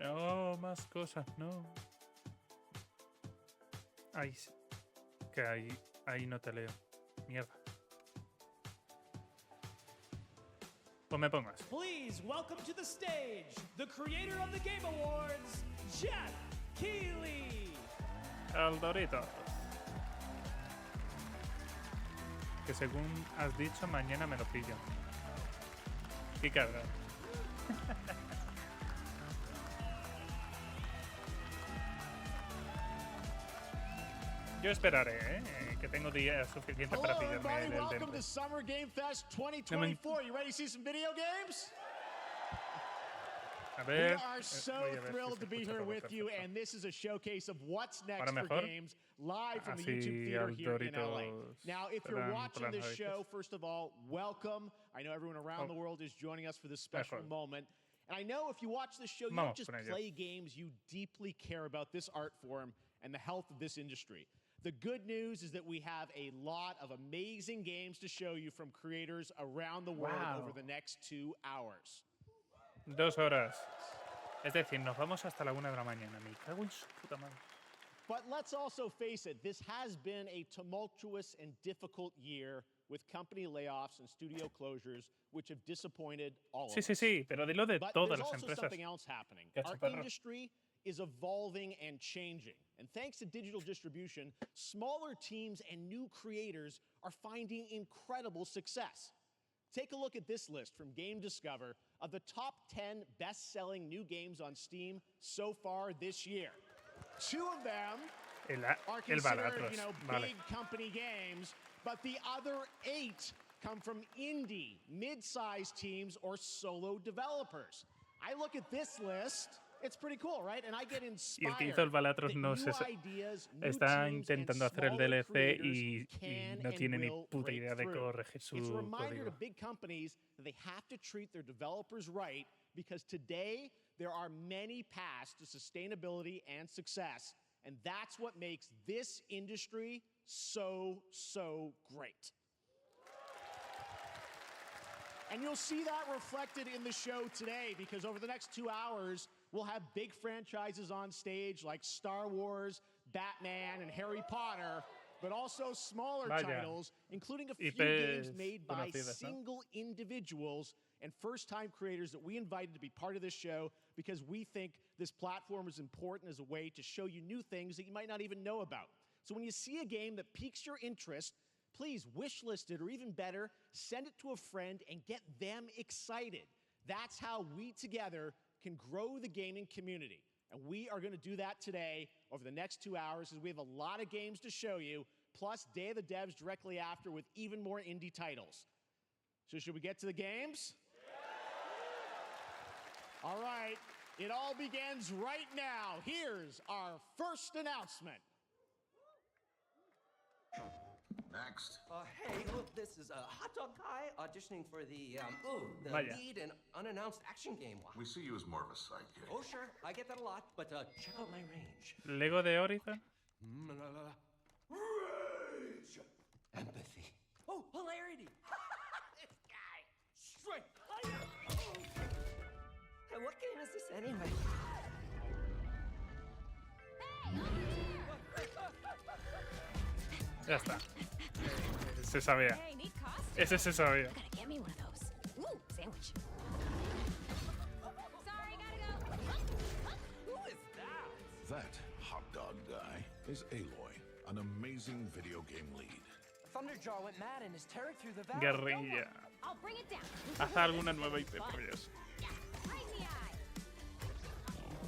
Oh, más cosas, no. Ahí sí. Que ahí no te leo. Mierda. Pues me pongas. Please welcome to the stage the creator of the Game Awards, Jeff Keighley. El Dorito. Que según has dicho, mañana me lo pillo. Y carga. Yo esperaré, que tengo días suficientes para pillarme el Welcome to Summer Game Fest 2024. You ready to see some video games? A ver, we are so thrilled to be here with you, and this is a showcase of what's next for games live from the YouTube theater here in LA. Now, if you're watching this show, first of all, welcome. I know everyone around the world is joining us for this special moment. And I know if you watch this show, you don't just play games, you deeply care about this art form and the health of this industry. The good news is that we have a lot of amazing games to show you from creators around the world over the next 2 hours. 2 horas. Es decir, nos vamos hasta la 1 de la mañana. Me cago en su puta madre. But let's also face it, this has been a tumultuous and difficult year with company layoffs and studio closures, which have disappointed all of us. Sí, pero dilo de todas las empresas. But there's also something else happening. Our industry is evolving and changing. And thanks to digital distribution, smaller teams and new creators are finding incredible success. Take a look at this list from Game Discover of the top 10 best-selling new games on Steam so far this year. 2 of them are considered, big company games, but the other 8 come from indie, mid-sized teams or solo developers. I look at this list. It's pretty cool, right? And I get inspired. Y el que hizo el Balatros no se está intentando hacer el DLC y no tiene ni puta idea de corregir su It's a reminder to código. big companies that they have to treat their developers right, because today there are many paths to sustainability and success, and that's what makes this industry so great. And you'll see that reflected in the show today, because over the next 2 hours, we'll have big franchises on stage like Star Wars, Batman, and Harry Potter, but also smaller titles, including a few games made by single individuals and first-time creators that we invited to be part of this show because we think this platform is important as a way to show you new things that you might not even know about. So when you see a game that piques your interest, please wishlist it, or even better, send it to a friend and get them excited. That's how we together can grow the gaming community. And we are going to do that today over the next 2 hours, as we have a lot of games to show you, plus Day of the Devs directly after with even more indie titles. So should we get to the games? All right, it all begins right now. Here's our first announcement. Next. Hey, look, this is Hot Dog Guy auditioning for the lead and unannounced action game. We see you as more of a sidekick. Oh, sure, I get that a lot, but check out my range. Lego de Horizon. Rage! Empathy. Oh, hilarity! This guy! Strength! Hey, what game is this anyway? Ya está. Se sabía. Ese se sabía. That hot dog guy is Aloy, an amazing video game lead. Thunderjaw went mad and is tearing through the valley. Guerrilla. I'll bring it down. Haz alguna nueva IP, por Dios. Right in the eye.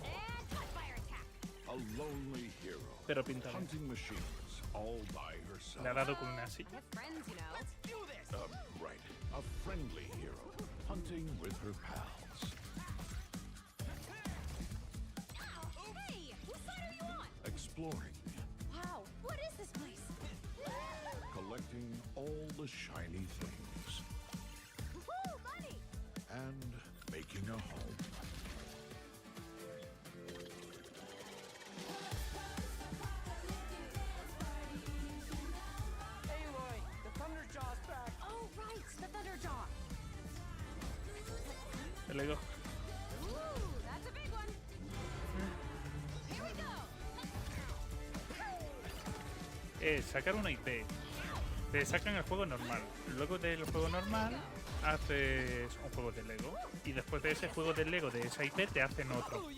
And cut fire attack. A lonely hero. Pero píntale. Hunting machines all by herself. Le ha dado con una silla. I have friends, you know. Let's do this! Right. A friendly hero. Hunting with her pals. Hey, what side are you on? Exploring. Wow, what is this place? Collecting all the shiny things. Woohoo, money! And making a home. Aloy, the Thunderjaw's back! Oh, right, the Thunderjaw. El Lego. Ooh, that's a big one. es sacar una IP. Te sacan el juego normal. Luego del juego normal haces un juego de Lego. Y después de ese juego de Lego de esa IP te hacen otro.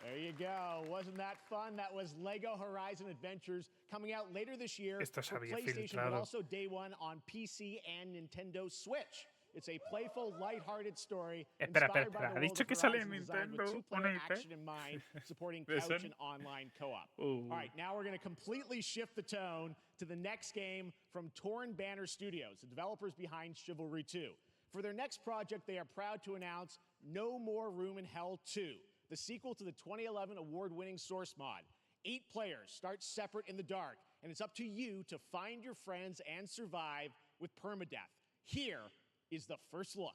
There you go. Wasn't that fun? That was Lego Horizon Adventures coming out later this year Esto se for había PlayStation, but filtrado. also day one on PC and Nintendo Switch. It's a playful, lighthearted story inspired by the ¿Ha world dicho of que sale en Horizon designed with Nintendo two-player una IP? action in mind, supporting ¿De couch Sony? and online co-op. Ooh. All right, now we're going to completely shift the tone to the next game from Torn Banner Studios, the developers behind Chivalry 2. For their next project, they are proud to announce No More Room in Hell 2, the sequel to the 2011 award-winning Source mod. 8 players start separate in the dark, and it's up to you to find your friends and survive with permadeath. Here is the first look.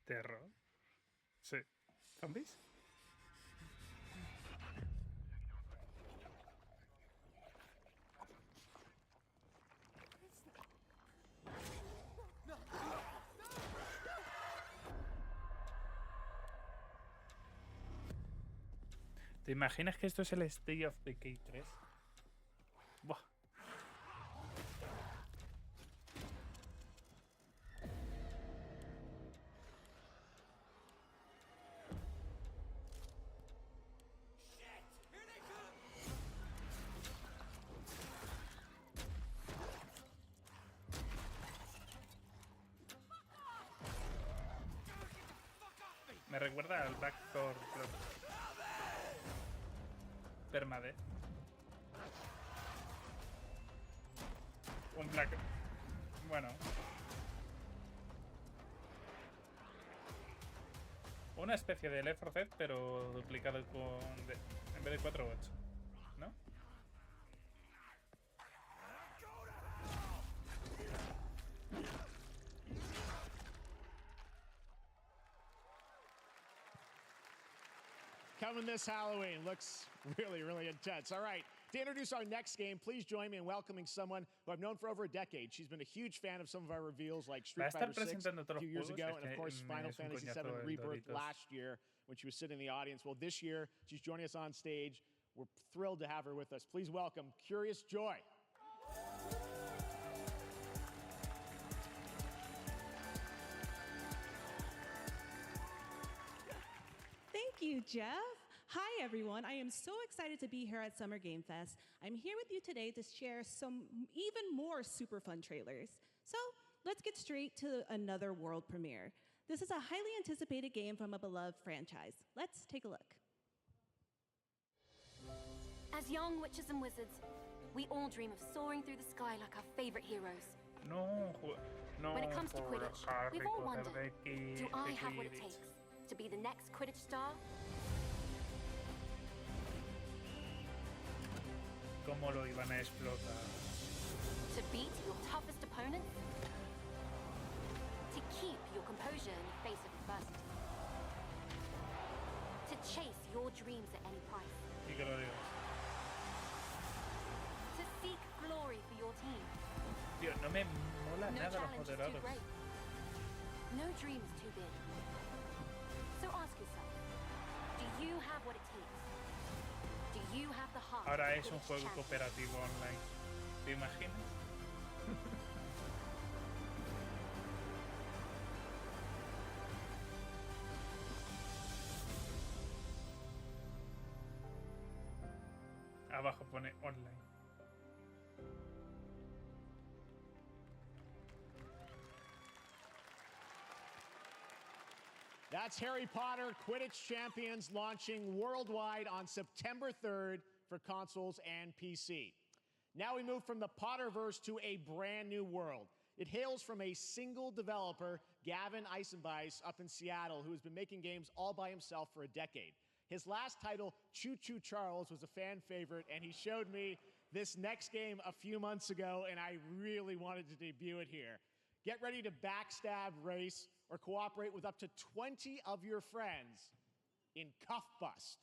Terror. Sí. ¿Zombies? ¿Te imaginas que esto es el State of Decay 3? Buah. Me recuerda al Backdoor Permade. Un Black. Bueno. Una especie de Left 4 Dead, pero duplicado en vez de 4 o 8. ¿No? Coming this Halloween. Looks really, really intense. All right. To introduce our next game, please join me in welcoming someone who I've known for over a decade. She's been a huge fan of some of our reveals like Street Fighter 6 a few years ago, and of course Final Fantasy 7 Rebirth last year when she was sitting in the audience. Well, this year, she's joining us on stage. We're thrilled to have her with us. Please welcome Curious Joy. Thank you, Jeff. Hi, everyone. I am so excited to be here at Summer Game Fest. I'm here with you today to share some even more super fun trailers. So let's get straight to another world premiere. This is a highly anticipated game from a beloved franchise. Let's take a look. As young witches and wizards, we all dream of soaring through the sky like our favorite heroes. No, When it comes to Quidditch, Harry we've all Potter wondered, do I have what it takes to be the next Quidditch star? ¿Cómo lo iban a explotar? To beat your toughest opponents? To keep your composure in the face of adversity? To chase your dreams at any price? Y que lo digas. To seek glory for your team? Tío, no me mola No nada los challenge is too moderados. great. No dream is too big. So ask yourself, do you have what it takes? Do you have the heart? Ahora of es un Quidditch juego champion? cooperativo online. ¿Te imaginas? Abajo pone online. That's Harry Potter Quidditch Champions launching worldwide on September 3rd for consoles and PC. Now we move from the Potterverse to a brand new world. It hails from a single developer Gavin Eisenbeis up in Seattle, who has been making games all by himself for a decade. His last title, Choo Choo Charles, was a fan favorite, and he showed me this next game a few months ago, and I really wanted to debut it here. Get ready to backstab, race, or cooperate with up to 20 of your friends in Cuff Bust.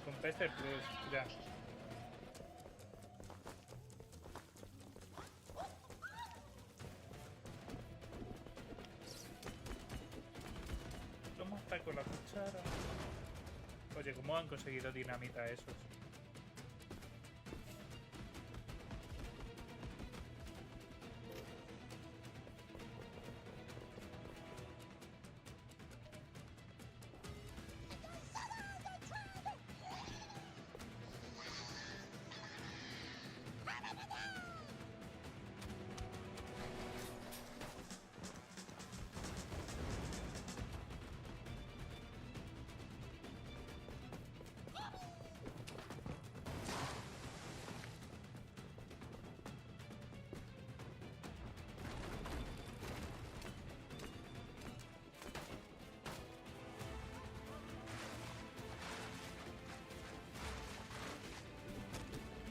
Con PC Plus, ya. ¿Cómo está con la cuchara? Oye, ¿cómo han conseguido dinamita esos?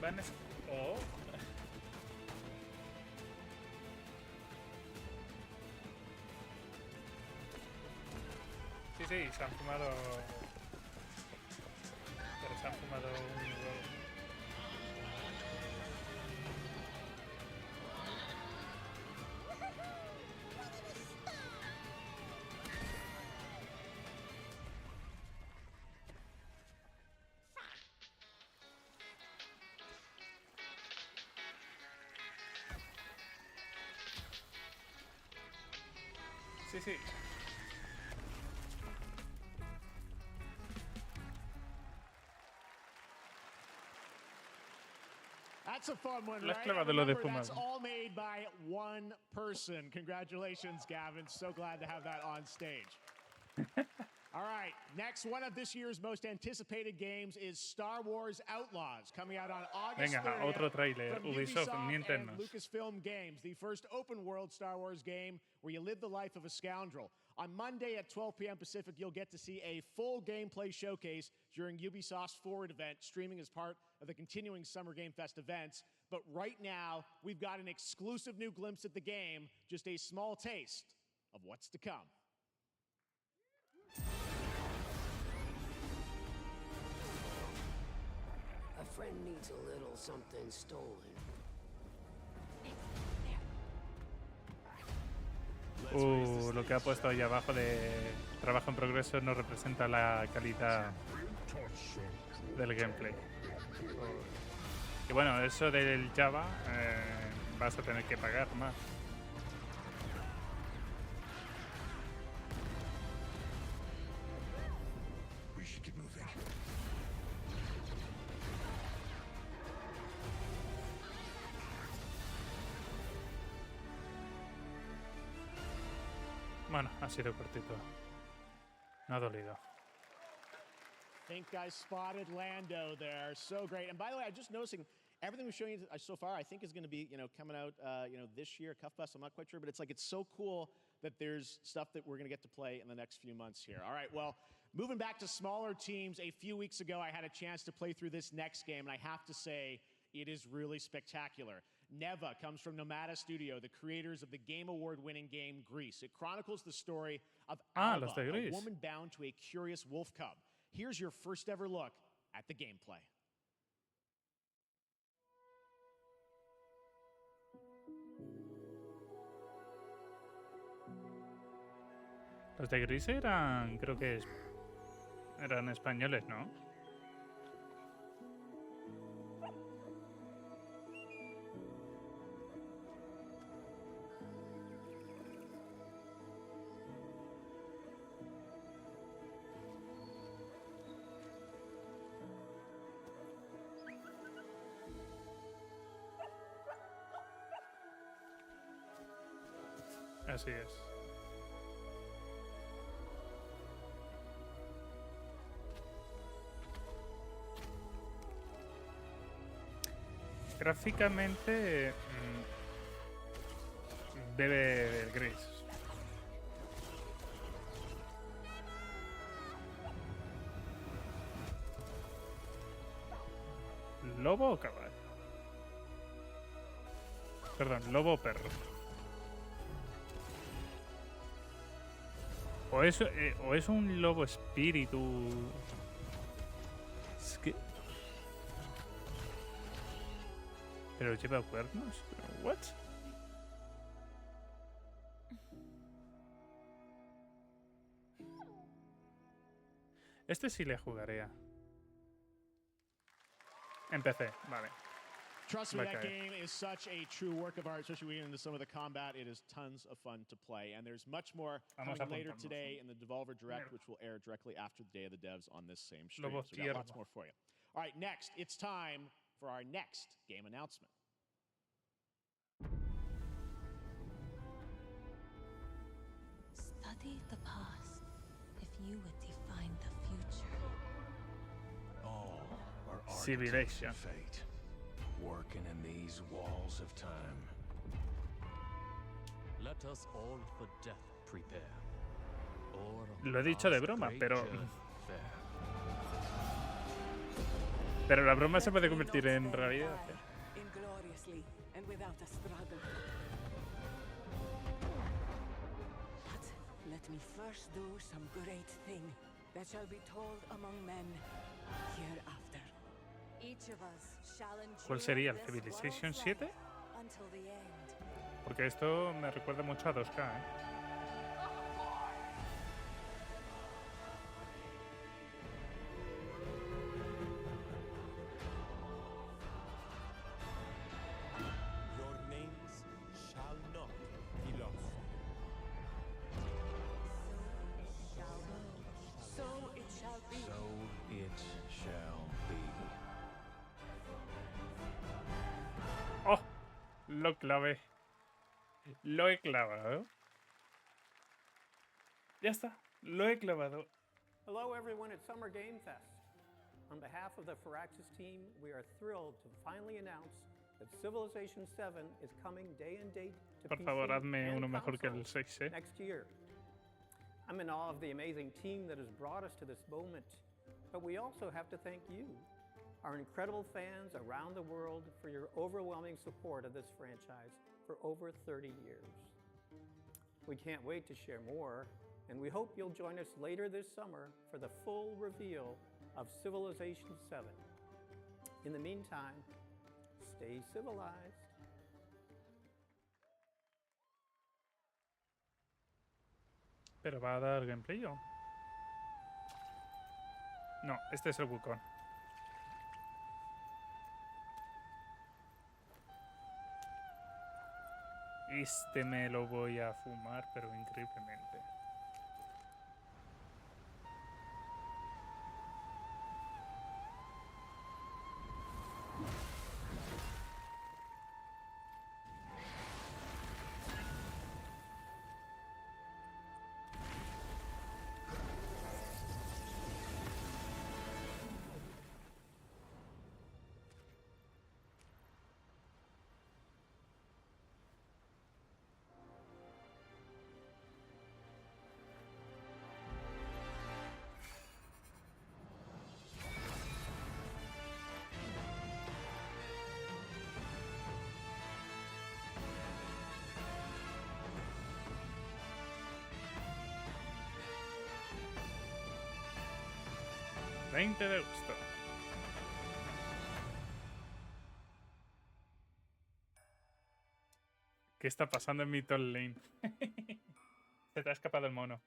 Van a... Oh. Sí, sí, se han fumado... Pero se han fumado un huevo. Sí, sí. That's a fun one, Las right? clavas de lo de Remember, that's fumado. all made by one person. Congratulations, Gavin. So glad to have that on stage. All right, next one of this year's most anticipated games is Star Wars Outlaws, coming out on August Venga, 30th otro tráiler. from Ubisoft, Ubisoft and Nintendo. Lucasfilm Games, the first open-world Star Wars game where you live the life of a scoundrel. On Monday at 12 p.m. Pacific, you'll get to see a full gameplay showcase during Ubisoft's Forward event, streaming as part of the continuing Summer Game Fest events. But right now, we've got an exclusive new glimpse at the game, just a small taste of what's to come. A friend needs a little something stolen. Lo que ha puesto ahí abajo de trabajo en progreso no representa la calidad del gameplay. Y bueno, eso del Java vas a tener que pagar más. We should get moving. Bueno, ha sido cortito. No ha dolido. I think I spotted Lando there. So great. And by the way, I'm just noticing everything we've shown you so far, I think is going to be, coming out, this year, Cuff Bus. I'm not quite sure, but it's so cool that there's stuff that we're going to get to play in the next few months here. All right, well, moving back to smaller teams, a few weeks ago, I had a chance to play through this next game, and I have to say, it is really spectacular. Neva comes from Nomada Studio, the creators of the Game Award-winning game Grease. It chronicles the story of Alba, los de a Grease. woman bound to a curious wolf cub. Here's your first ever look at the gameplay. Los de Gris eran, creo que eran españoles, ¿no? Así es. Gráficamente bebe el gris. ¿Lobo o caballo? Perdón, lobo o perro. O es un lobo espíritu. Es que... ¿Pero lleva cuernos? ¿What? Este sí le jugaría. Empecé, vale. Trust me, that game is such a true work of art, especially when we get into some of the combat. It is tons of fun to play. And there's much more coming later today in the Devolver Direct, which will air directly after the Day of the Devs on this same stream. So we got lots more for you. All right, next, it's time for our next game announcement. Study the past if you would define the future. All are Civilization. Fate, working in these walls of time. Let us all for death prepare. Lo he dicho de broma, pero la broma se puede convertir en realidad. Ingloriously and without a struggle. But let me first do some great thing that shall be told among men hereafter. Each of us shall endure ¿Cuál sería el this Civilization world's 7? life until the end. Porque esto me recuerda mucho a 2K, ¿eh? Your names shall not be lost. So it shall be. So it shall be. ¡Oh! Lo clavé. Lo he clavado. Ya está. Lo he clavado. Hello, everyone at Summer Game Fest. On behalf of the Firaxis team, we are thrilled to finally announce that Civilization 7 is coming day and date to Por PC favor, hazme and uno mejor que el consoles 6, ¿eh? next year. I'm in awe of the amazing team that has brought us to this moment, but we also have to thank you, our incredible fans around the world, for your overwhelming support of this franchise for over 30 years. We can't wait to share more, and we hope you'll join us later this summer for the full reveal of Civilization 7. In the meantime, stay civilized. ¿Pero va a dar gameplay o...? No, este es el Wukong. Este me lo voy a fumar, pero increíblemente. $20 de gusto. ¿Qué está pasando en mi top lane? Se te ha escapado el mono.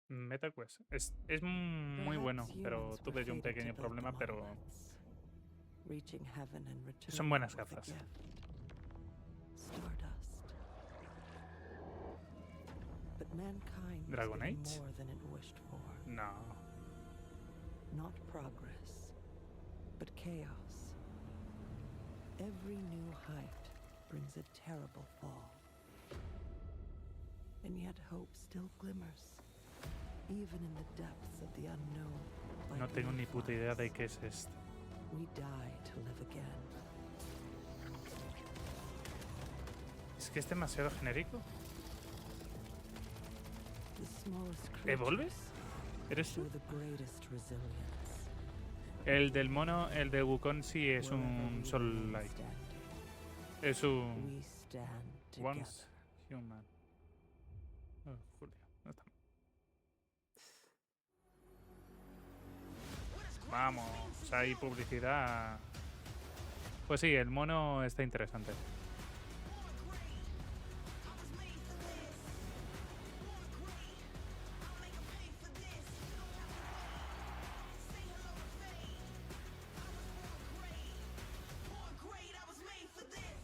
MetaQuest. Es muy bueno, pero tuve yo un pequeño problema, pero son buenas gafas. Dragon Age? No. Not progress, but chaos. Every new height brings a terrible fall. And yet hope still glimmers, even in the depths of the unknown. No tengo ni puta idea de qué es esto. We die to live again. Es que es demasiado genérico. The smallest ¿Evolves? ¿Eres show tú? the greatest resilience. El del mono, el de Wukong sí es un Soul Light. Es un We stand together. Once Human. Oh, Julio, no está. Vamos, hay publicidad. Pues sí, el mono está interesante.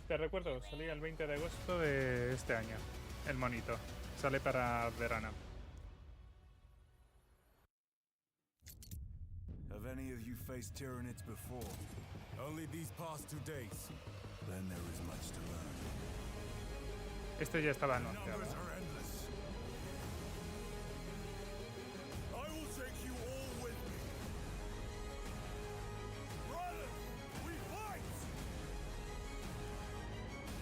Te recuerdo, salía el 20 de agosto de este año, el monito. Sale para verano. Have any of you faced Tyranids before? Only these past 2 days. Then there is much to learn. Este ya estaba anunciado. Numbers are endless. I will take you all with me. Brothers, we fight!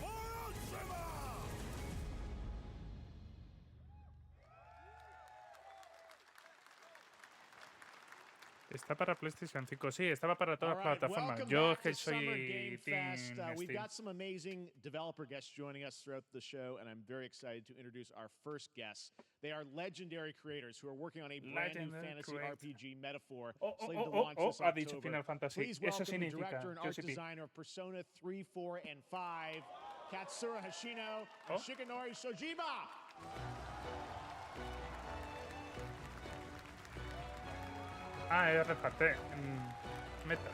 For Ultima! Está para PlayStation 5, sí, estaba para todas las plataformas. Yo que soy Team We've Steam. got some amazing developer guests joining us throughout the show, and I'm very excited to introduce our first guests. They are legendary creators who are working on a brand new fantasy RPG metaphor slated to launch this ha dicho October. Final Fantasy. Please Eso welcome the significa director and art JCP. designer of Persona 3, 4, and 5, Katsura Hashino and Shigenori Sojima. Ah, es reparte. Meta.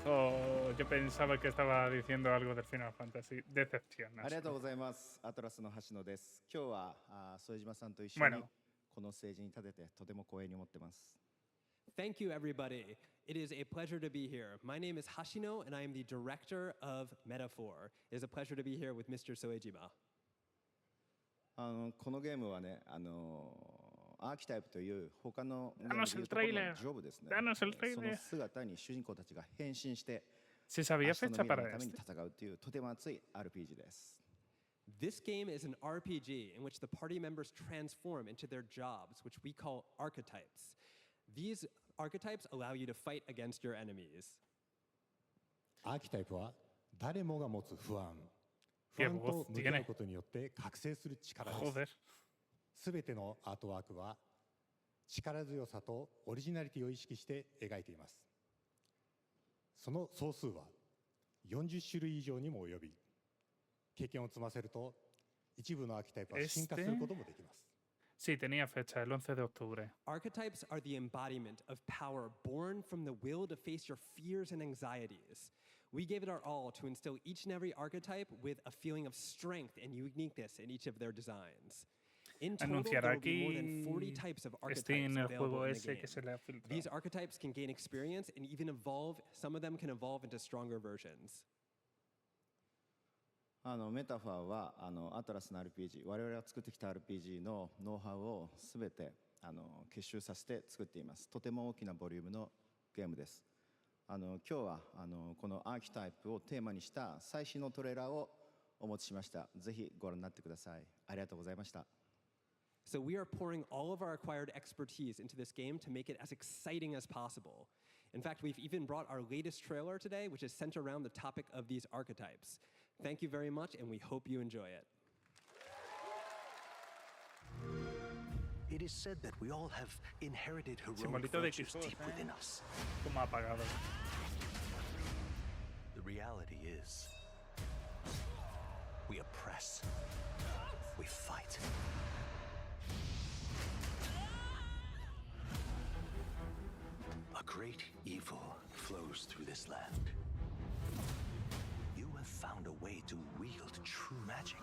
Oh, yo pensaba que estaba diciendo algo del Final Fantasy. Decepcionas. ありがとうございます。アトラスの橋野です。今日は副島さんと一緒にこのステージに立ててとても光栄に思ってます。Thank you, everybody. It is a pleasure to be here. My name is Hashino, and I am the director of Metaphor. It is a pleasure to be here with Mr. Soejima. このゲームはね、アーキタイプという他のゲームでいうところのジョブですね。その姿に主人公たちが変身して、明日の未来のために戦うというとても熱い RPG です。This game is an RPG in which the party members transform into their jobs, which we call archetypes. These archetypes allow you to fight against your enemies. アーキタイプは誰もが持つ不安と向き合うことによって覚醒する力です。すべてのアートワークは力強さとオリジナリティを意識して描いています。その総数は40種類以上にも及び、経験を積ませると一部のアーキタイプは進化することもできます。Sí, tenía fecha, el 11 de octubre. Archetypes are the embodiment of power born from the will to face your fears and anxieties. We gave it our all to instill each and every archetype with a feeling of strength and uniqueness in each of their designs. In total, there will be more than 40 types of archetypes available in the game. These archetypes can gain experience and even evolve. Some of them can evolve into stronger versions. メタファーはアトラスの RPG、我々が作ってきた RPG のノウハウをすべて結集させて作っています。とても大きなボリュームのゲームです。今日はこのアーキタイプをテーマにした最新のトレーラーをお持ちしました。ぜひご覧になってください。ありがとうございました。So we are pouring all of our acquired expertise into this game to make it as exciting as possible. In fact, we've even brought our latest trailer today, which is centered around the topic of these archetypes. Thank you very much, and we hope you enjoy it. It is said that we all have inherited heroic Simbolito de virtues Xbox, deep within us. Como apagado. The reality is, we oppress, we fight, A great evil flows through this land. You have found a way to wield true magic.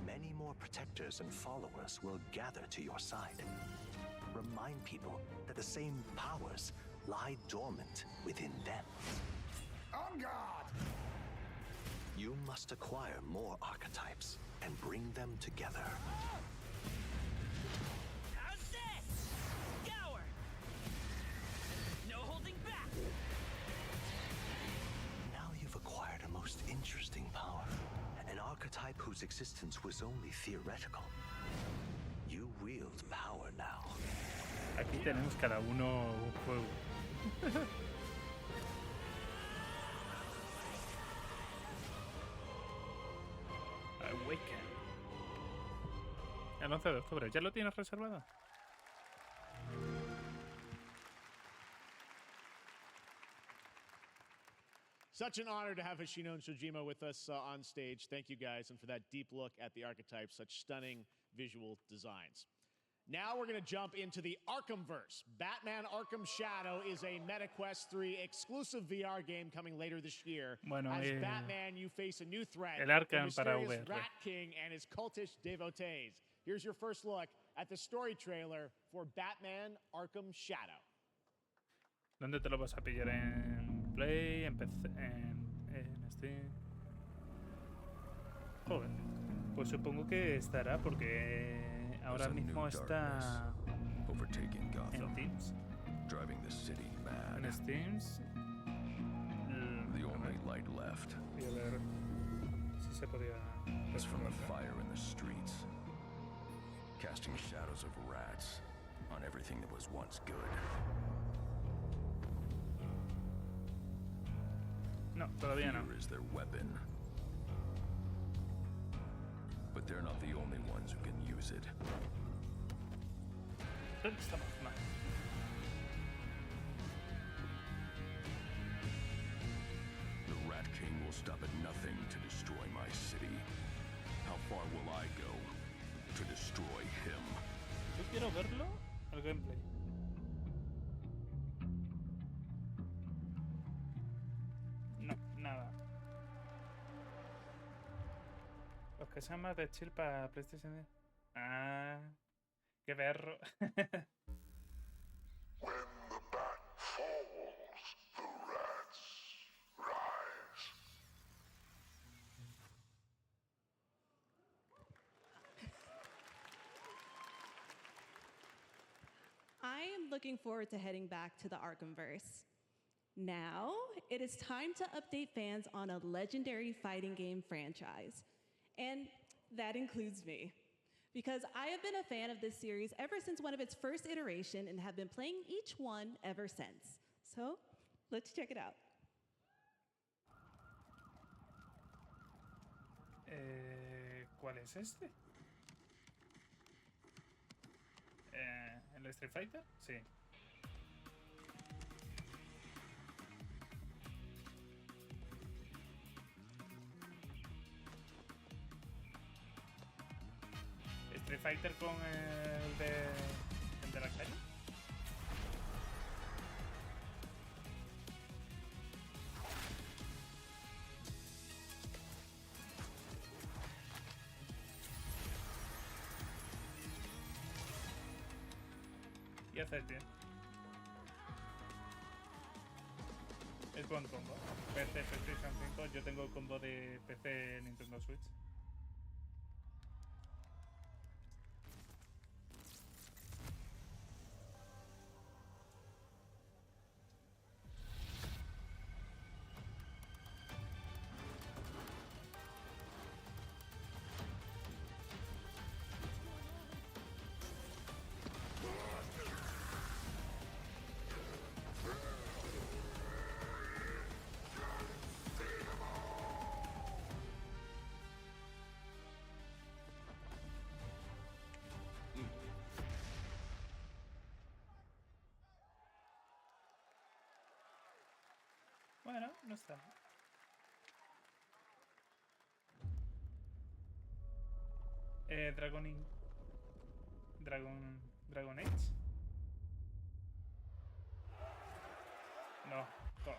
Many more protectors and followers will gather to your side. Remind people that the same powers lie dormant within them. On guard! You must acquire more archetypes and bring them together. How's this? Scour! No holding back! Now you've acquired a most interesting power. An archetype whose existence was only theoretical. You wield power now. Aquí tenemos cada uno un juego. Awaken. El 11 de octubre. ¿Ya lo tienes reservado? Such an honor to have Hoshino and Shojima with us on stage. Thank you guys, and for that deep look at the archetypes, such stunning visual designs. Now we're going to jump into the Arkhamverse. Batman Arkham Shadow is a MetaQuest 3 exclusive VR game coming later this year. Bueno, As Batman, you face a new threat, el Arkham the para mysterious VR. Rat King and his cultish devotees. Here's your first look at the story trailer for Batman Arkham Shadow. ¿Dónde te lo vas a pillar? ¿En Play? ¿En PC? ¿En Steam? Joder. Pues supongo que estará porque ahora mismo está en Teams. Driving the city mad. En Steams. The only light left Y a ver si se podía. is from the fire in the streets, casting shadows of rats on everything that was once good. No, todavía no. Fear is their weapon. But they're not the only ones who can use it. ¿Dónde estamos? No. The Rat King will stop at nothing to destroy my city. How far will I go to destroy him? Yo quiero verlo al gameplay. No, nada. Los que sean más de chill para PlayStation. Ah, qué perro. When the bat falls, the rats rise. I am looking forward to heading back to the Arkhamverse. Now, it is time to update fans on a legendary fighting game franchise. And that includes me. Because I have been a fan of this series ever since one of its first iteration and have been playing each one ever since. So, let's check it out. ¿Cuál es este? ¿El Street Fighter? Sí. Street Fighter con el de la calle. Y hacer bien. Es buen combo. PC, PlayStation 5. Yo tengo combo de PC Nintendo Switch. Bueno, no está. Dragon Age. No, go.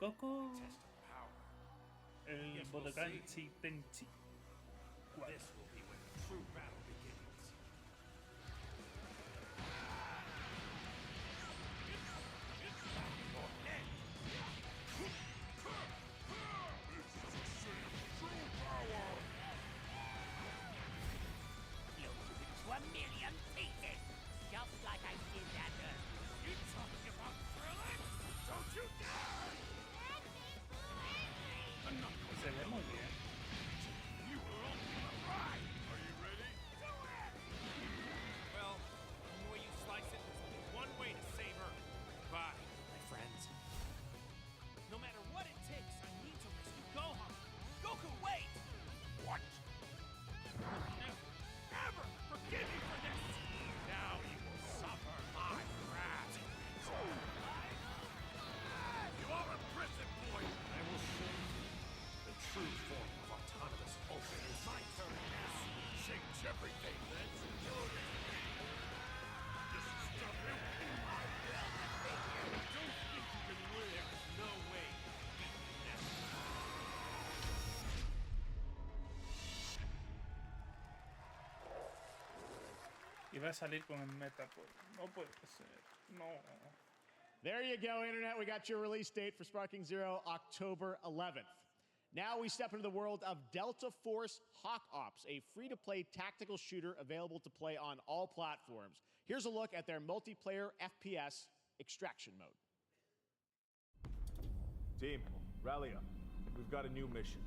Coco, el Budokan Tenchi. This will be when the true battle begins. Floated into a million pieces, just like I did that earth. You talking about thrilling? Don't you dare! Se ve muy bien. You were only on the ride. Are you ready? Do it! Well, the way you slice it, there's only one way to save Earth. Bye, my friends. No matter what it takes, I need to rescue Gohan. Goku, wait! What? Never forgive you for this! Now you will suffer my wrath. You are a prison boy! I will show you the true form of autonomous Ultra is my turn. Change everything. Let's do it. This is W. I will defeat you. Don't think you can win. There is no way to beat me now. Iba a salir con el Metapod. No puede ser. No. There you go, Internet. We got your release date for Sparking Zero, October 11th. Now we step into the world of Delta Force Hawk Ops, a free-to-play tactical shooter available to play on all platforms. Here's a look at their multiplayer FPS extraction mode. Team, rally up. We've got a new mission.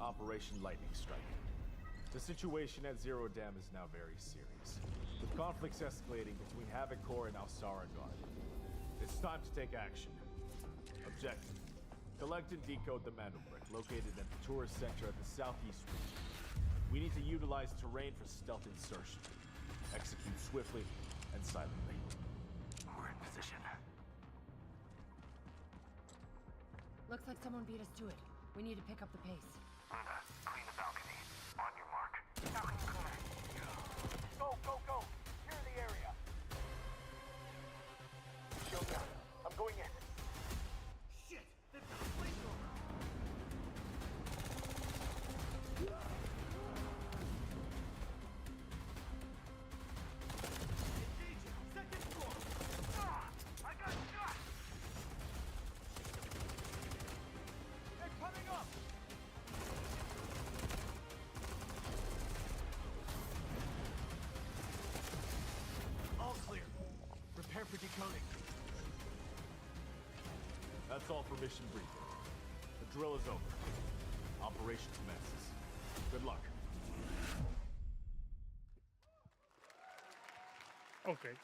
Operation Lightning Strike. The situation at Zero Dam is now very serious, with conflicts escalating between Havoc Corps and Alsara Guard. It's time to take action. Objective: collect and decode the Mandelbrick located at the tourist center at the southeast region. We need to utilize terrain for stealth insertion. Execute swiftly and silently. We're in position. Looks like someone beat us to it. We need to pick up the pace. Clean the balcony. On your mark. Balcony clear. Go, go, go! Clear the area. Shield down. I'm going in. Shit! They've got a flamethrower! Engaging! Second floor! I got shot! They're coming up! All clear. Prepare for decoding. That's all for mission briefing. The drill is over. Operation commences. Good luck. Okay.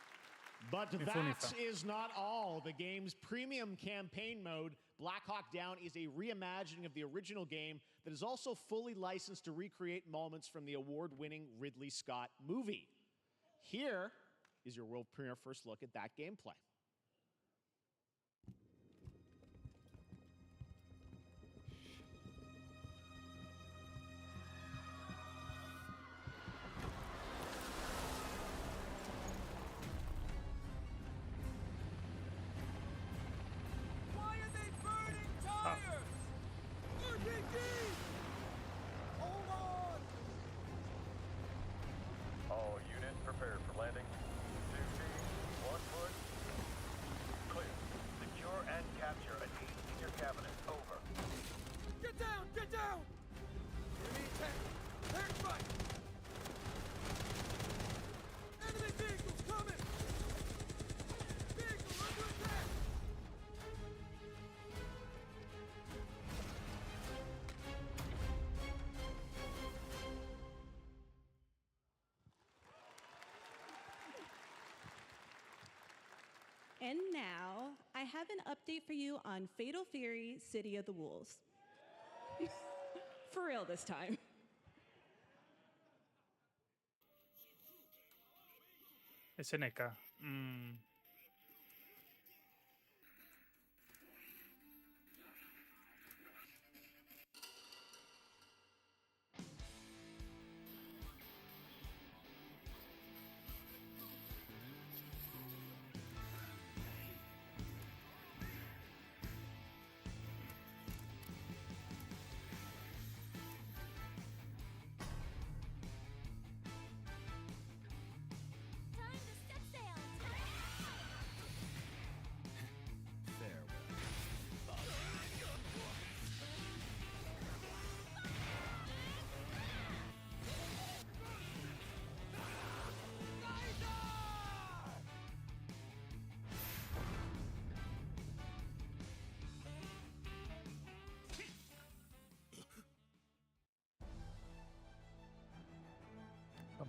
But Mi that funita. is not all. The game's premium campaign mode, Black Hawk Down, is a reimagining of the original game that is also fully licensed to recreate moments from the award-winning Ridley Scott movie. Here is your world premiere first look at that gameplay. Why are they burning tires? RPG! Hold on! All units prepared for landing. 2 teams, 1 foot. Clear. Secure and capture a team in your cabinet. Over. Get down! Get down! Enemy attack! Air strike! Enemy vehicles coming! Vehicle under attack! And now, I have an update for you on Fatal Fury City of the Wolves. For real this time. SNK. Time to set sail.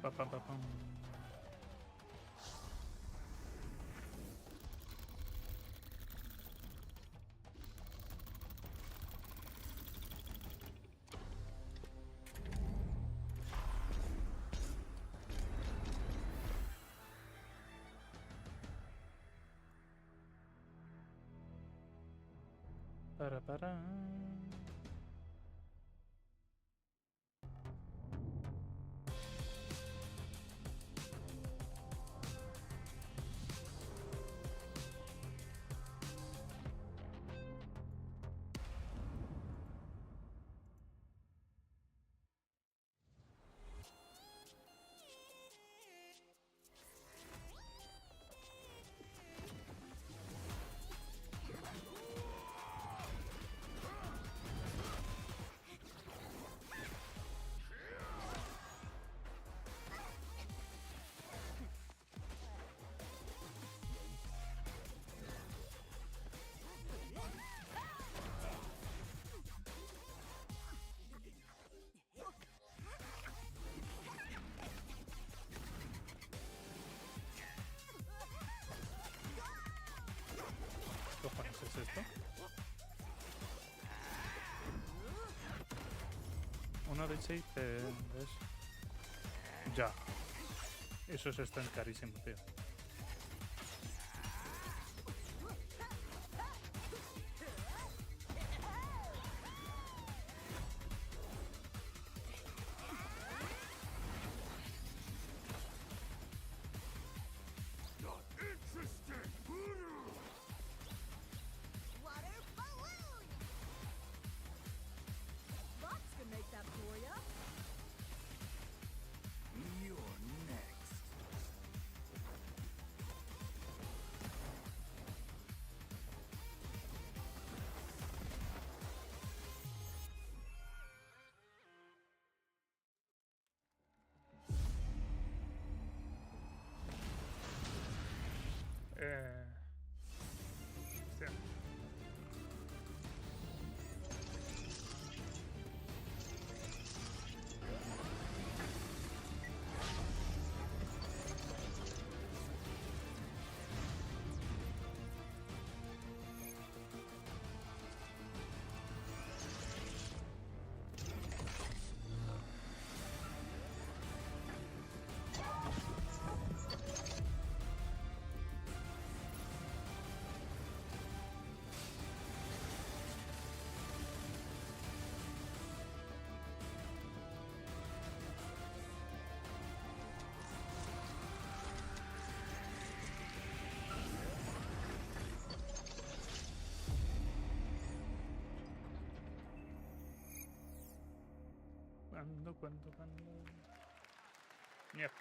Pam, pam, pam, pam. Para. ¿Qué cojones es esto? Uno de 6 ¿ves? Ya. Esos están carísimos, tío. Water balloon! Lots can make that for ya. You're next. Yep.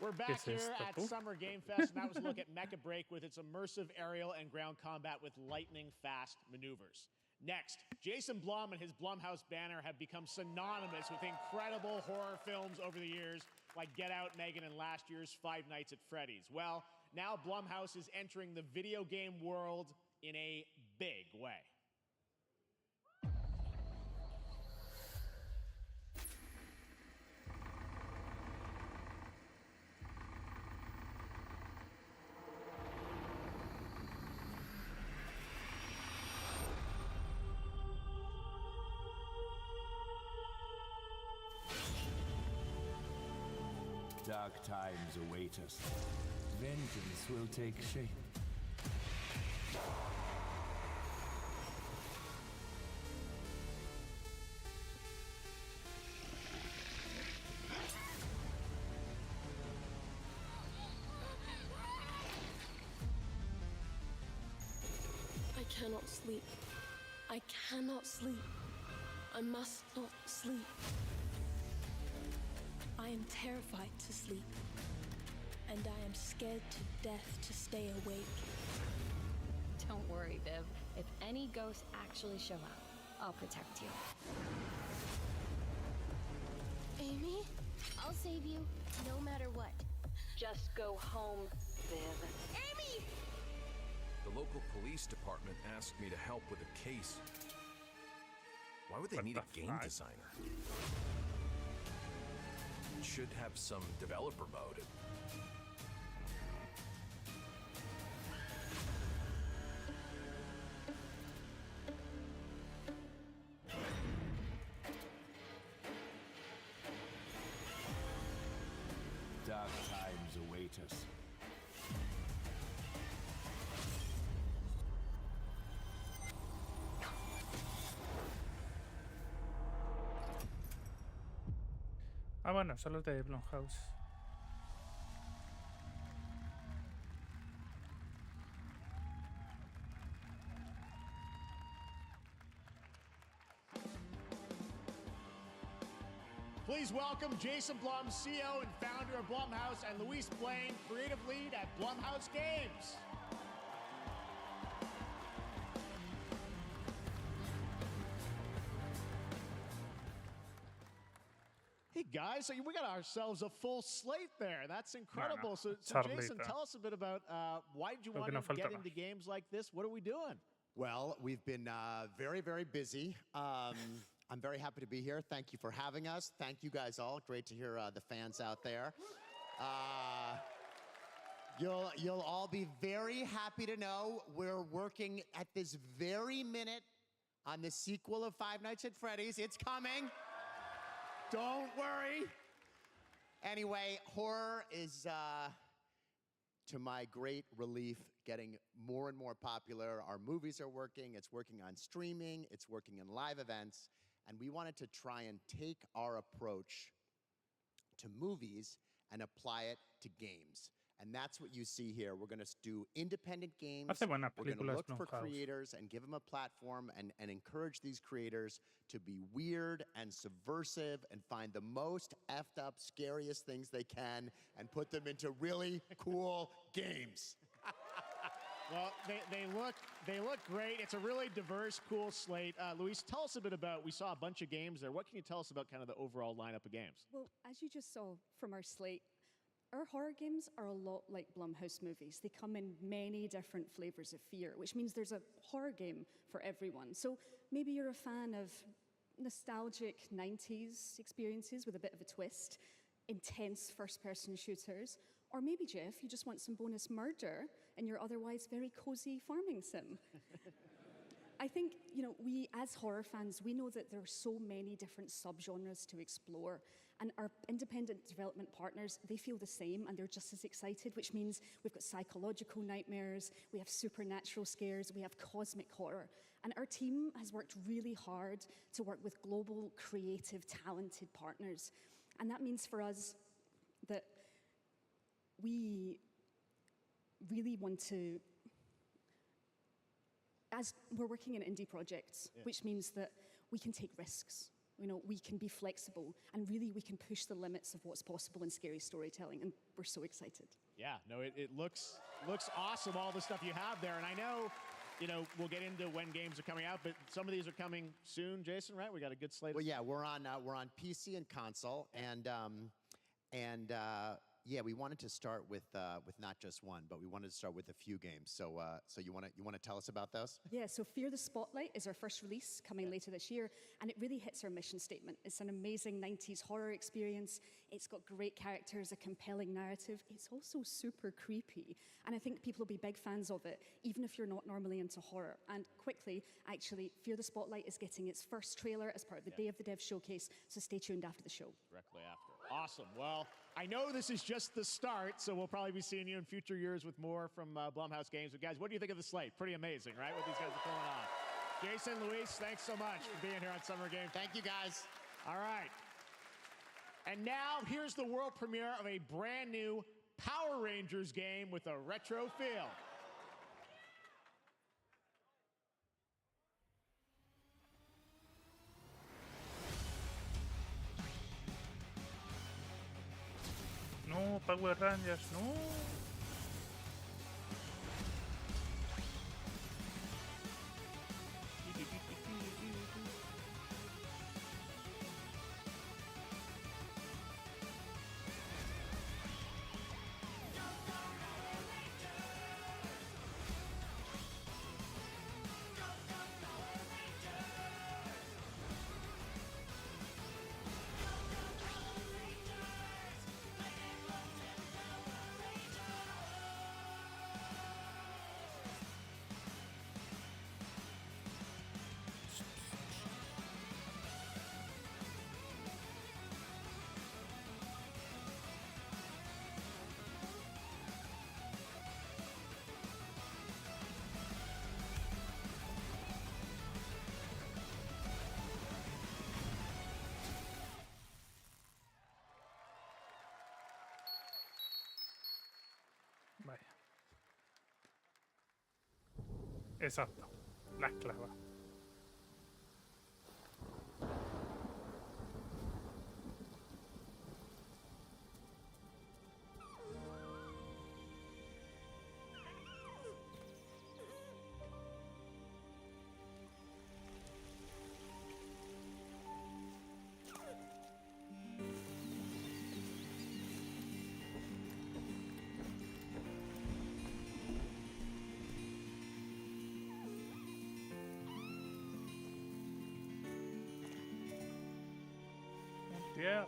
We're back here at Summer Game Fest, and that was a look at Mecha Break with its immersive aerial and ground combat with lightning-fast maneuvers. Next, Jason Blum and his Blumhouse banner have become synonymous with incredible horror films over the years, like Get Out, Megan, and last year's Five Nights at Freddy's. Well, now Blumhouse is entering the video game world in a big way. Dark times await us. Vengeance will take shape. I cannot sleep. I cannot sleep. I must not sleep. I am terrified to sleep, and I am scared to death to stay awake. Don't worry, Viv. If any ghosts actually show up, I'll protect you. Amy? I'll save you, no matter what. Just go home, Viv. Amy! The local police department asked me to help with a case. Why would they need a game designer? Should have some developer mode. Dark times await us. Ah, bueno, son los de Blumhouse. Please welcome Jason Blum, CEO and founder of Blumhouse, and Luis Blaine, creative lead at Blumhouse Games. Hey guys, so we got ourselves a full slate there. That's incredible. No. So Jason, tell us a bit about why did you want to get into games like this? What are we doing? Well, we've been very, very busy. I'm very happy to be here. Thank you for having us. Thank you guys all. Great to hear the fans out there. You'll all be very happy to know we're working at this very minute on the sequel of Five Nights at Freddy's. It's coming. Don't worry. Anyway, horror is, to my great relief, getting more and more popular. Our movies are working. It's working on streaming. It's working in live events. And we wanted to try and take our approach to movies and apply it to games. And that's what you see here. We're going to do independent games. We're going to look for creators and give them a platform and encourage these creators to be weird and subversive and find the most effed up, scariest things they can and put them into really cool games. Well, they look great. It's a really diverse, cool slate. Luis, tell us a bit about, we saw a bunch of games there. What can you tell us about kind of the overall lineup of games? Well, as you just saw from our slate, our horror games are a lot like Blumhouse movies. They come in many different flavors of fear, which means there's a horror game for everyone. So maybe you're a fan of nostalgic 90s experiences with a bit of a twist, intense first-person shooters, or maybe, Jeff, you just want some bonus murder in your otherwise very cozy farming sim. I think, we as horror fans, we know that there are so many different subgenres to explore, and our independent development partners, they feel the same, and they're just as excited, which means we've got psychological nightmares, we have supernatural scares, we have cosmic horror. And our team has worked really hard to work with global, creative, talented partners. And that means for us that we really want to, as we're working in indie projects, which means that we can take risks. you know, we can be flexible and really we can push the limits of what's possible in scary storytelling, and we're so excited. Yeah, no, it looks awesome, all the stuff you have there. And I know, you know, we'll get into when games are coming out, but some of these are coming soon, Jason, right? We got a good slate. Well, yeah, we're on PC and console, and yeah, we wanted to start with not just one, but we wanted to start with a few games. So you want to tell us about those? Yeah, so Fear the Spotlight is our first release coming later this year, and it really hits our mission statement. It's an amazing 90s horror experience. It's got great characters, a compelling narrative. It's also super creepy, and I think people will be big fans of it, even if you're not normally into horror. And quickly, actually, Fear the Spotlight is getting its first trailer as part of the Day of the Dev showcase, so stay tuned after the show. Directly after. Awesome. Well, I know this is just the start, so we'll probably be seeing you in future years with more from Blumhouse Games. But guys, what do you think of the slate? Pretty amazing, right? What these guys are pulling off. Jason, Luis, thanks so much for being here on Summer Game. Thank you, guys. All right. And now here's the world premiere of a brand new Power Rangers game with a retro feel. No, Power Rangers, no. Vaya. Exacto. La esclava. Tierra.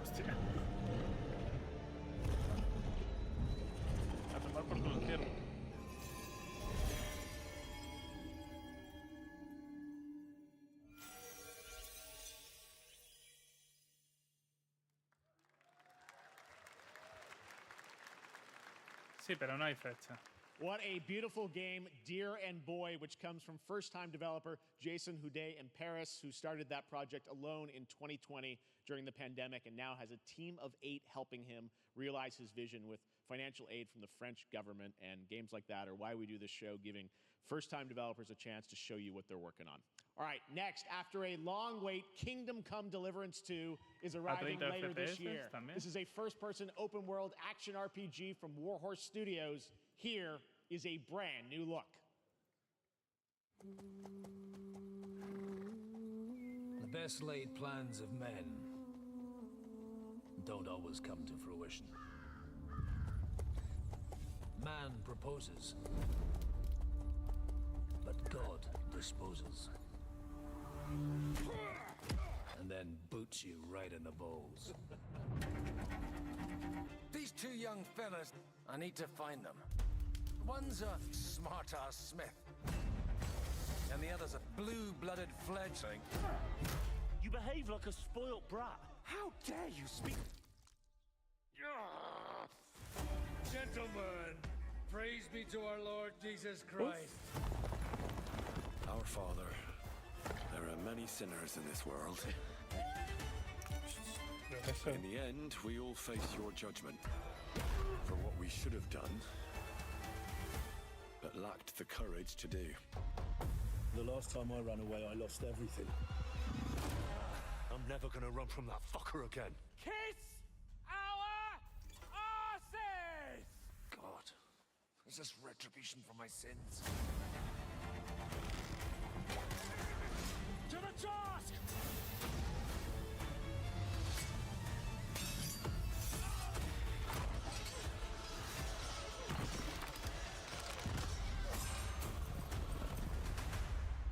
Hostia. A tomar por culo entierro. Sí, pero no hay fecha. What a beautiful game, Dear and Boy, which comes from first-time developer Jason Houdet in Paris, who started that project alone in 2020 during the pandemic and now has a team of 8 helping him realize his vision with financial aid from the French government. And games like that are why we do this show, giving first-time developers a chance to show you what they're working on. All right, next, after a long wait, Kingdom Come Deliverance 2 is arriving later this year. This is a first-person open-world action RPG from Warhorse Studios. Here is a brand new look. The best laid plans of men don't always come to fruition. Man proposes, but God disposes. And then boots you right in the balls. These two young fellas, I need to find them. One's a smart-ass smith, and the other's a blue-blooded fledgling. You behave like a spoilt brat. How dare you speak? Gentlemen, praise be to our Lord Jesus Christ. Our Father, there are many sinners in this world. In the end, we all face your judgment for what we should have done, but lacked the courage to do. The last time I ran away, I lost everything. I'm never gonna run from that fucker again. Kiss our asses! God, is this retribution for my sins? To the task!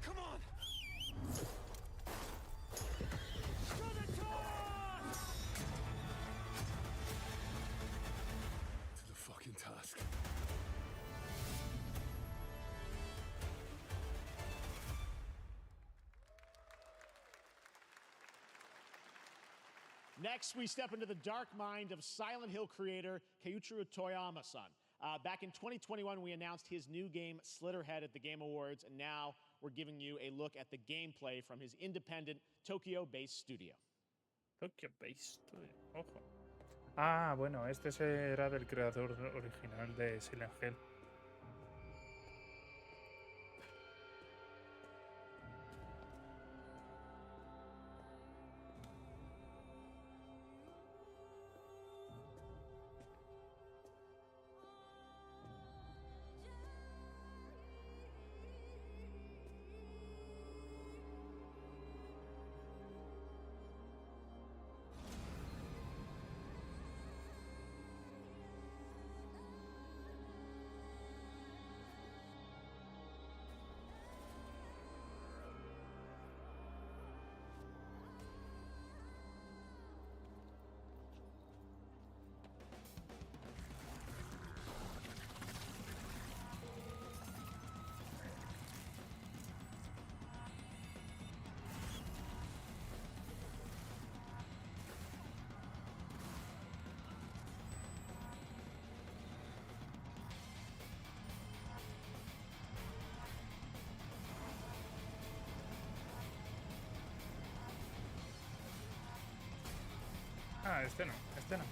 Come on! To the fucking task. Next, we step into the dark mind of Silent Hill creator Keiichiro Toyama-san. Back in 2021, we announced his new game, Slitterhead, at the Game Awards, and now we're giving you a look at the gameplay from his independent Tokyo-based studio. Tokyo-based Studio, ojo. Ah, bueno, este será del creador original de Silent Hill. Ah, este no, este no.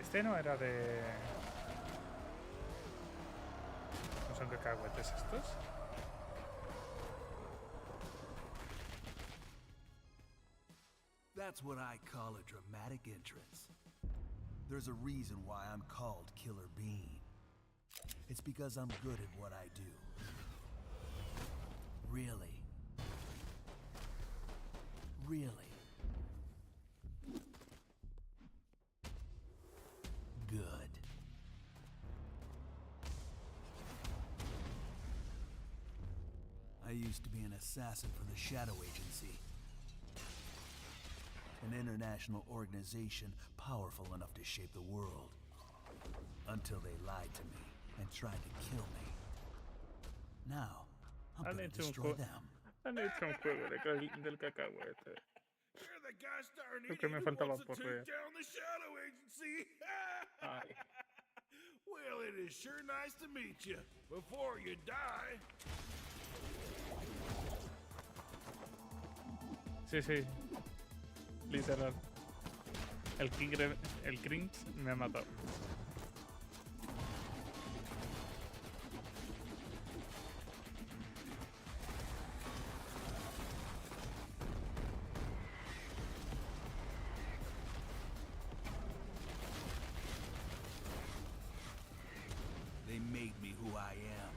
Este no era de... ¿No son cacahuetes estos? That's what I call a dramatic entrance. There's a reason why I'm called Killer Bean. It's because I'm good at what I do. Really. Really. Good. I used to be an assassin for the Shadow Agency. An international organization powerful enough to shape the world. Until they lied to me and tried to kill me. Now, I'm gonna destroy them. Han hecho un juego del cacahuete. the gosh-darn Lo que me idiot who faltaba wants to por take ver. down the Shadow Agency. Ay. Well, it is sure nice to meet you. Before you die. Sí, sí. Literal. El cringe me ha matado. They made me who I am,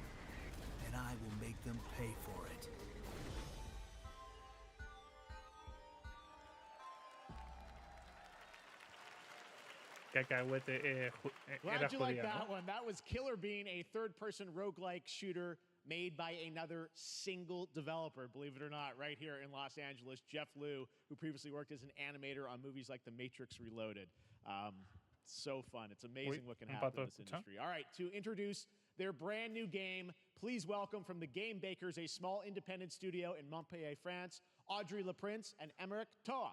and I will make them pay for it. Cacahuete Glad era you liked judía, that ¿no? one. That was Killer Bean, a third-person roguelike shooter made by another single developer, believe it or not, right here in Los Angeles, Jeff Liu, who previously worked as an animator on movies like The Matrix Reloaded. So fun. It's amazing what can happen in this industry. All right, to introduce their brand new game, please welcome from the Game Bakers, a small independent studio in Montpellier, France, Audrey Laprince and Emmerich Toa.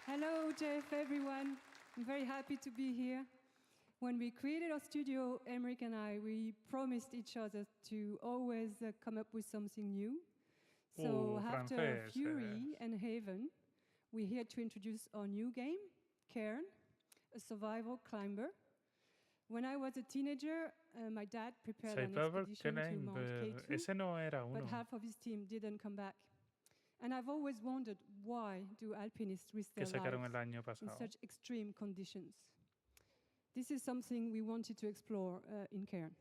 Hello, Jeff, everyone. I'm very happy to be here. When we created our studio, Emmerich and I, we promised each other to always come up with something new. So after francés, Fury and Haven, we're here to introduce our new game, Cairn, a survival climber. When I was a teenager, my dad prepared an expedition to Mount K2, Ese no era uno. but half of his team didn't come back. And I've always wondered, why do alpinists risk their Que sacaron lives el año in pasado. such extreme conditions? This is something we wanted to explore in Cairn.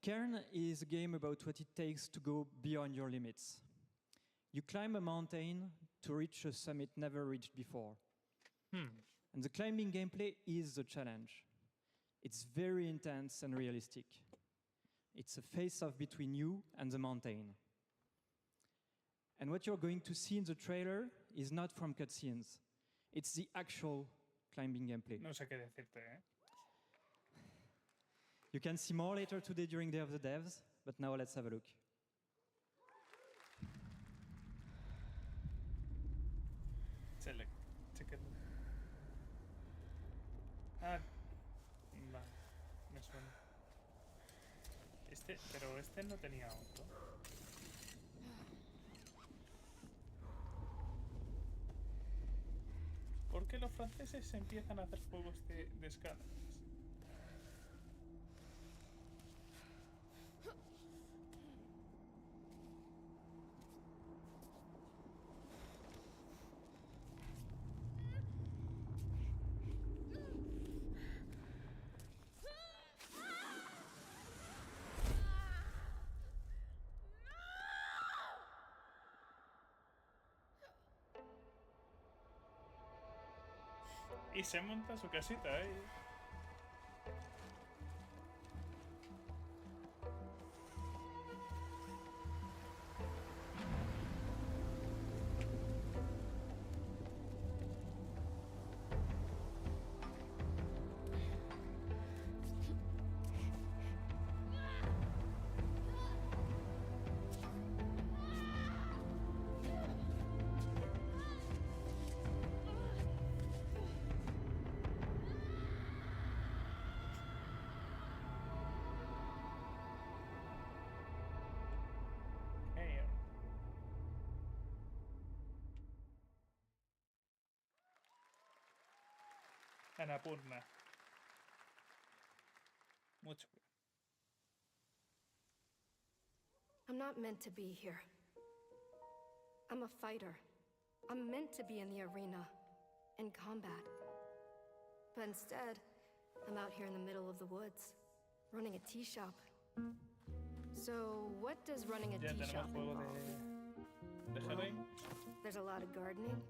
Cairn is a game about what it takes to go beyond your limits. You climb a mountain to reach a summit never reached before. And the climbing gameplay is the challenge. It's very intense and realistic. It's a face-off between you and the mountain. And what you're going to see in the trailer is not from cutscenes. It's the actual climbing gameplay. No sé qué decirte, ¿eh? You can see more later today during Day of the Devs, but now let's have a look. Ah, vale, me suena. Pero este no tenía auto. ¿Por qué los franceses empiezan a hacer juegos de escalas? Y se monta su casita ahí. Anapurna. Mucho. I'm not meant to be here. I'm a fighter. I'm meant to be in the arena, in combat. But instead, I'm out here in the middle of the woods, running a tea shop. So, what does running a tea shop involve? There's a lot of gardening,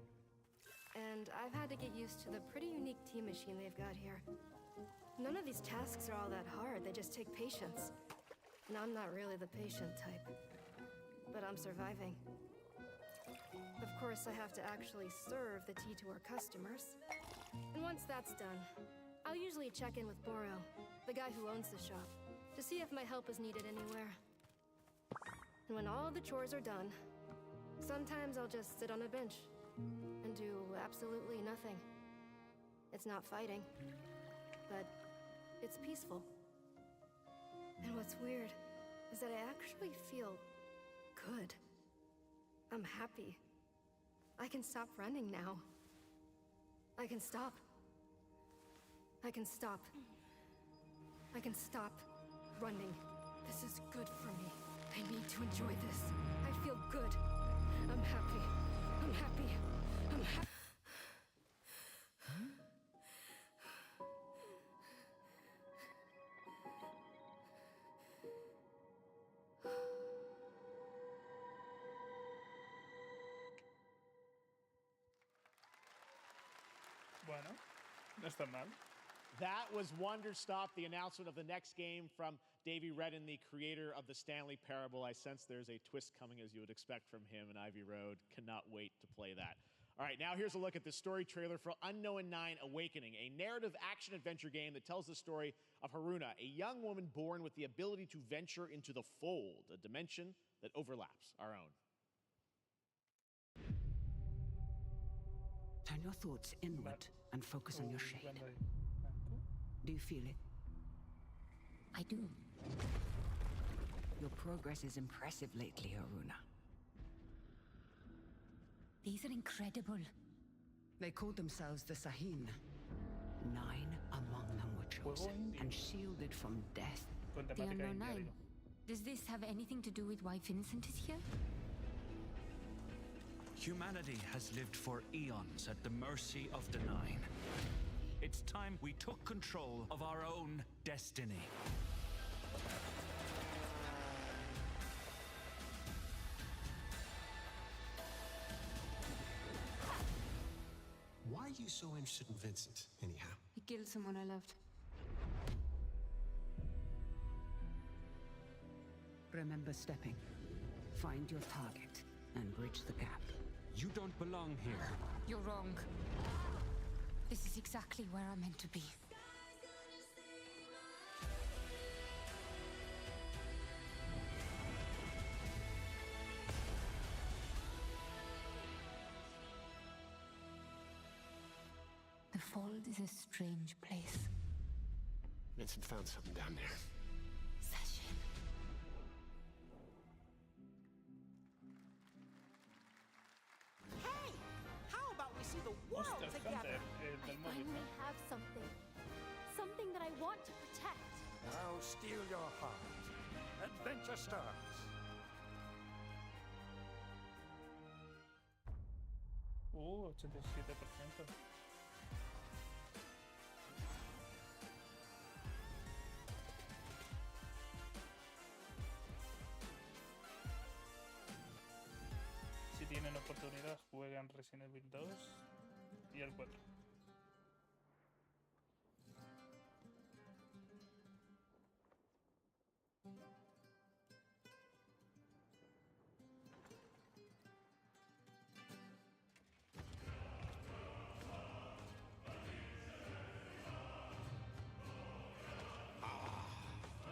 and I've had to get used to the pretty unique tea machine they've got here. None of these tasks are all that hard, they just take patience. And I'm not really the patient type, but I'm surviving. Of course, I have to actually serve the tea to our customers. And once that's done, I'll usually check in with Boro, the guy who owns the shop, to see if my help is needed anywhere. And when all the chores are done, Sometimes I'll just sit on a bench and do absolutely nothing. It's not fighting, but it's peaceful. And what's weird is that I actually feel good. I'm happy. I can stop running now. I can stop. I can stop. I can stop running. This is good for me. I need to enjoy this. I feel good. I'm happy. I'm happy. I'm happy. Bueno, no está mal. That was Wonderstop, the announcement of the next game from Davey Redden, the creator of the Stanley Parable. I sense there's a twist coming, as you would expect from him in Ivy Road. Cannot wait to play that. All right, now here's a look at the story trailer for Unknown 9 Awakening, a narrative action-adventure game that tells the story of Haruna, a young woman born with the ability to venture into the fold, a dimension that overlaps our own. Turn your thoughts inward and focus on your shade. Do you feel it? I do. Your progress is impressive lately, Haruna. These are incredible. They called themselves the Sahin. 9 among them were chosen and shielded from death. The Unknown 9. Does this have anything to do with why Vincent is here? Humanity has lived for eons at the mercy of the Nine. It's time we took control of our own destiny. Why are you so interested in Vincent, anyhow? He killed someone I loved. Remember stepping. Find your target and bridge the gap. You don't belong here. You're wrong. This is exactly where I'm meant to be. The Fold is a strange place. Vincent found something down there. Session. Hey! How about we see the world Ostras, together? Hunter, I del móvil, finally ¿no? have something. Something that I want to protect. Now steal your heart. Adventure starts. Oh, 87%. Si tienen oportunidad, juegan Resident Evil 2 y el 4.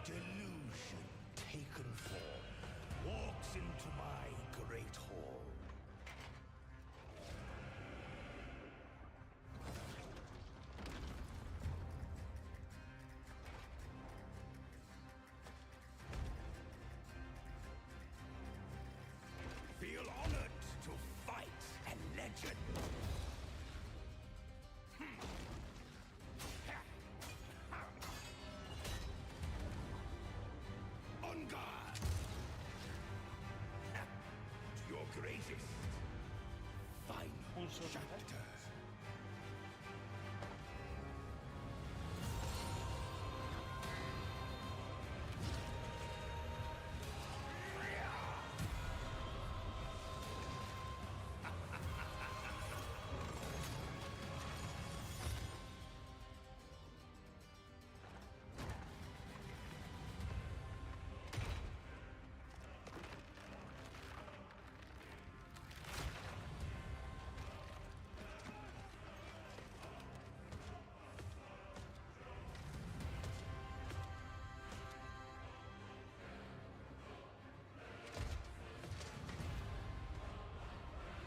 Delusion taken form walks into my great hall.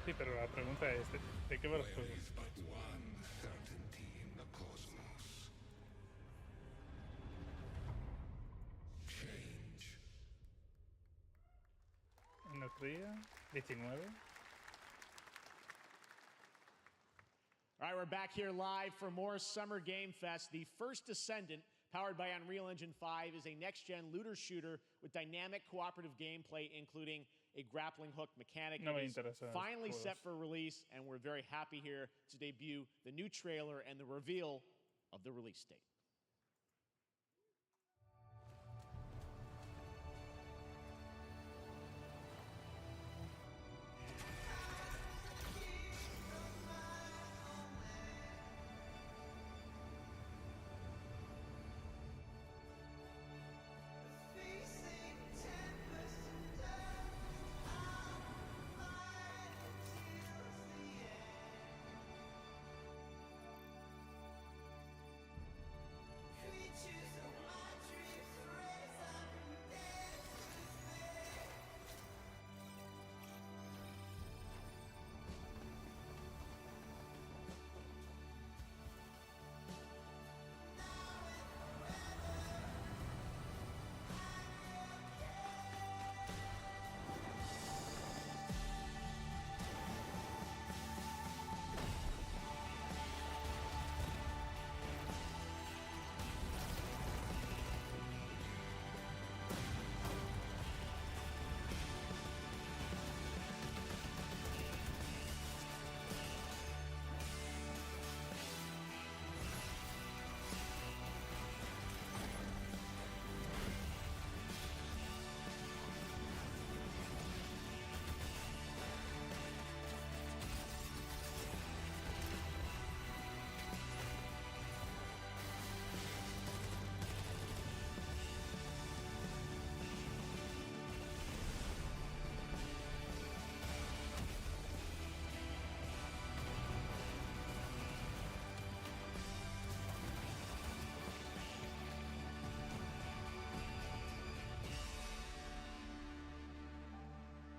Sí, pero la pregunta es, ¿de qué va el juego? En otro día, 19. All right, we're back here live for more Summer Game Fest. The First Descendant, powered by Unreal Engine 5, is a next-gen looter shooter with dynamic cooperative gameplay, including a grappling hook mechanic. No me It is interesa finally juegos. set for release, and we're very happy here to debut the new trailer and the reveal of the release date.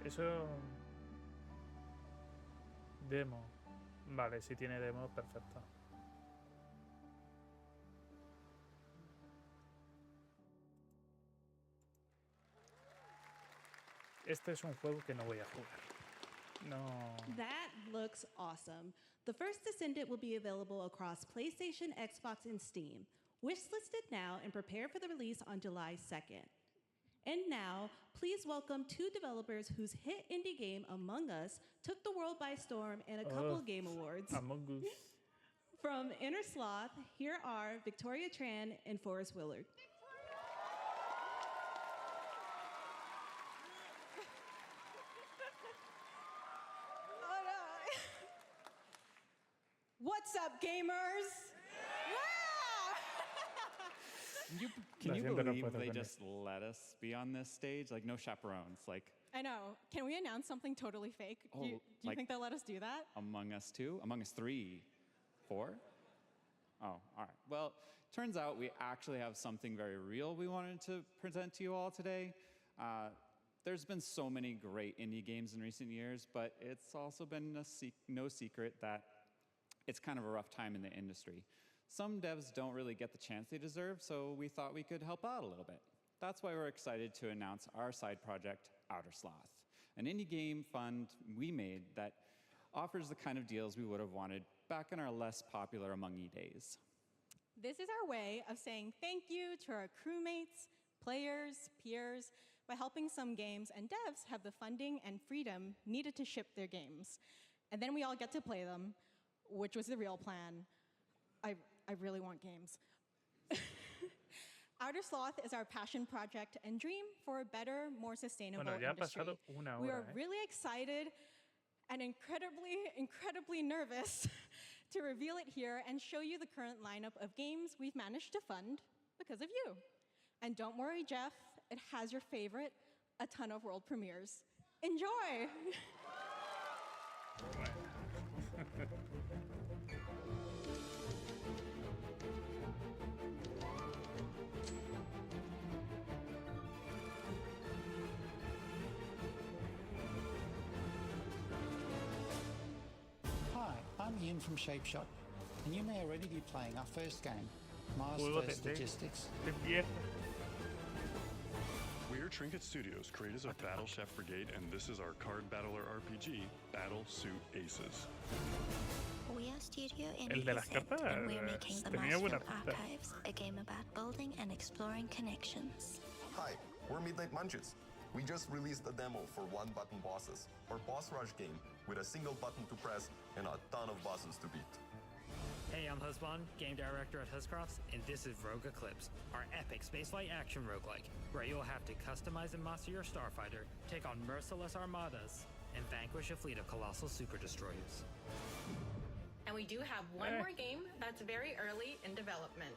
Eso... Demo. Vale, si tiene demo, perfecto. Este es un juego que no voy a jugar. No. That looks awesome. The First Descendant will be available across PlayStation, Xbox, and Steam. Wishlisted now and prepare for the release on July 2nd. And now, please welcome two developers whose hit indie game, Among Us, took the world by storm in a couple of game awards. Among Us. From Inner Sloth, here are Victoria Tran and Forrest Willard. What's up, gamers? Can you believe they just let us be on this stage? Like, no chaperones. Like, I know. Can we announce something totally fake? Do you like- think they'll let us do that? Among Us 2? Among Us 3? 4? Oh, all right. Well, turns out we actually have something very real we wanted to present to you all today. There's been so many great indie games in recent years, but it's also been no secret that it's kind of a rough time in the industry. Some devs don't really get the chance they deserve, so we thought we could help out a little bit. That's why we're excited to announce our side project, Outer Sloth, an indie game fund we made that offers the kind of deals we would have wanted back in our less popular Among Us days. This is our way of saying thank you to our crewmates, players, peers, by helping some games and devs have the funding and freedom needed to ship their games. And then we all get to play them, which was the real plan. I really want games. Outer Sloth is our passion project and dream for a better, more sustainable Bueno, ya ha industry. pasado una We hora, are really excited and incredibly nervous to reveal it here and show you the current lineup of games we've managed to fund because of you. And don't worry, Jeff, it has your favorite, a ton of world premieres. Enjoy! Tambien from Shapeshot, and you may already be playing our first game, Mars Juego First de Logistics. We're Trinket Studios, creators of Battle Chef Brigade, and this is our card battler RPG, Battle Suit Aces. We are Studio El de las Innocent, cartas and we're making the tenía buena Master of pinta. Archives, a game about building and exploring connections. Hi, we're Midnight Munches. We just released a demo for one-button bosses, our boss rush game with a single button to press and a ton of bosses to beat. Hey, I'm Husband, game director at Huscrofts, and this is Rogue Eclipse, our epic spaceflight action roguelike, where you'll have to customize and master your starfighter, take on merciless armadas, and vanquish a fleet of colossal super destroyers. And we do have one more game that's very early in development.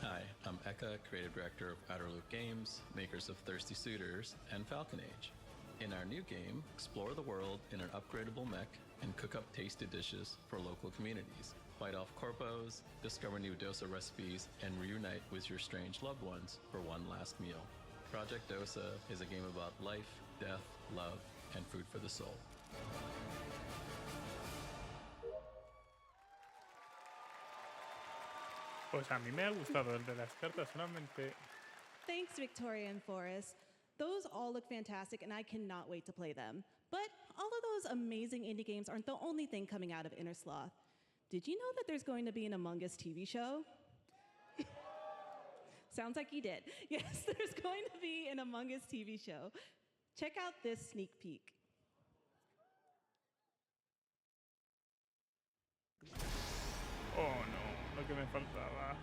Hi, I'm Eka, creative director of Outer Loop Games, makers of Thirsty Suitors and Falcon Age. In our new game, explore the world in an upgradable mech and cook up tasty dishes for local communities. Fight off corpos, discover new dosa recipes, and reunite with your strange loved ones for one last meal. Project Dosa is a game about life, death, love, and food for the soul. Pues a mí me ha gustado el de las cartas, solamente. Thanks, Victoria and Forrest. Those all look fantastic, and I cannot wait to play them. But all of those amazing indie games aren't the only thing coming out of Inner Sloth. Did you know that there's going to be an Among Us TV show? Sounds like you did. Yes, there's going to be an Among Us TV show. Check out this sneak peek. Oh no, lo que me faltaba.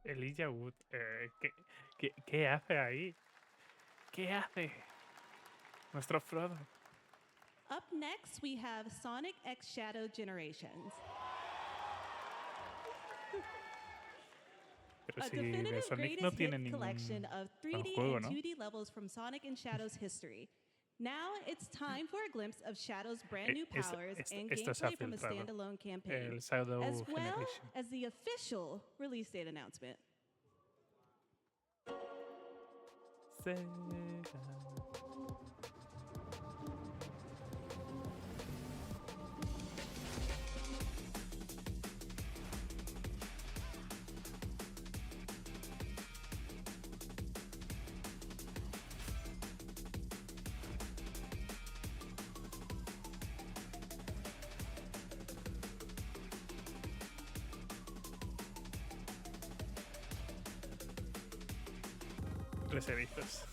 Elijah Wood, ¿qué hace ahí? ¿Qué hace? Nuestro Frodo. Up next, we have Sonic X Shadow Generations. Pero A si de definitive Sonic no greatest tiene hit ningún collection of 3D juego, and ¿no? 2D levels from Sonic and Shadow's history. Now it's time for a glimpse of Shadow's brand new powers and esto se ha gameplay from a filtrado. standalone campaign, El Shadow as well Generation. as the official release date announcement. Tres erizos.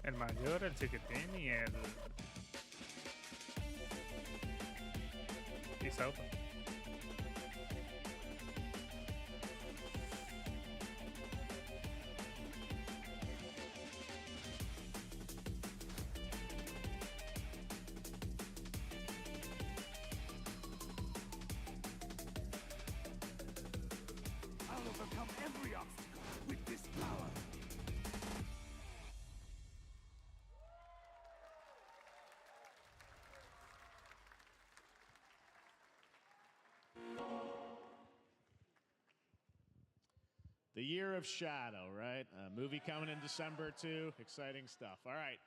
El mayor, el chiquitín y el... y Sauto. I'll overcome every obstacle with this power. The Year of Shadow, right? A movie coming in December, too. Exciting stuff. All right.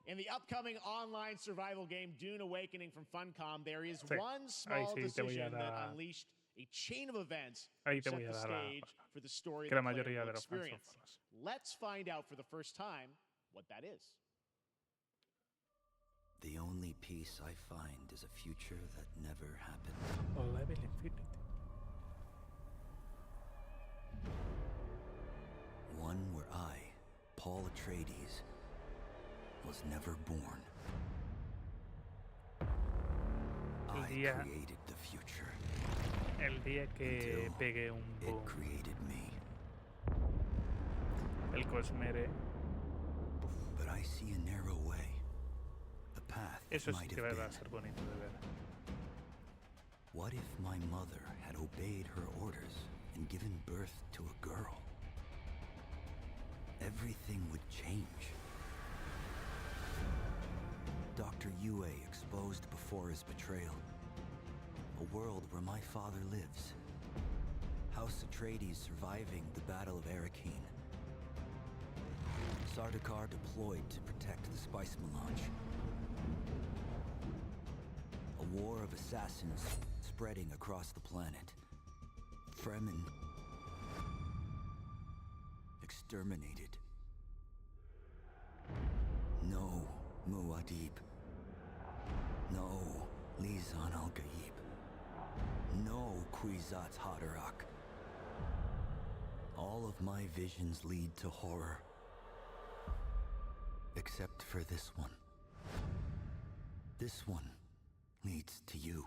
In the upcoming online survival game Dune Awakening from Funcom, there is Sí. one Ahí small sí te voy a decision that dar- unleashed a chain of events Ahí te set voy a the dar la stage razón. for the story Que la the player mayoría will de los fans son experience. fans. Let's find out for the first time what that is. The only peace I find is a future that never happened. O Level Infinity. One where I, Paul Atreides, was never born. día, created the future. el día que pegue un boom, It created me. el Cosmere, But I see a narrow way. A path that eso sí might que have va a been. ser bonito de ver. What if my mother had obeyed her orders and given birth to a girl? Everything would change. Dr. Yue exposed before his betrayal. A world where my father lives. House Atreides surviving the Battle of Arrakeen. Sardaukar deployed to protect the spice melange. A war of assassins spreading across the planet. Fremen exterminated. No Muad'Dib. No Lisan al-Gaib. No Kwisatz Haderach. All of my visions lead to horror. Except for this one. This one leads to you.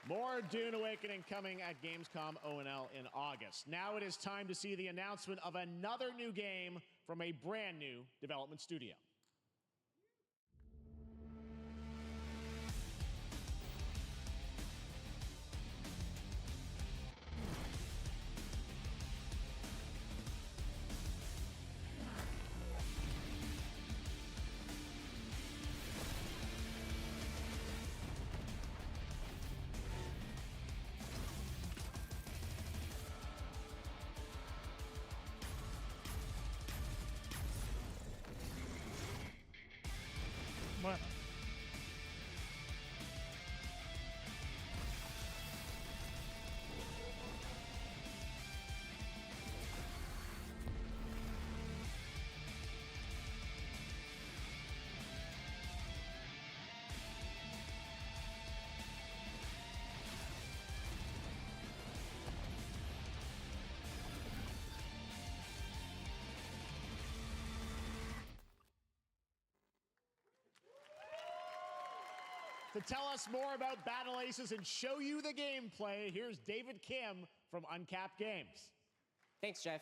More Dune Awakening coming at Gamescom ONL in August. Now it is time to see the announcement of another new game from a brand new development studio. Bueno. To tell us more about Battle Aces and show you the gameplay, here's David Kim from Uncapped Games. Thanks, Jeff.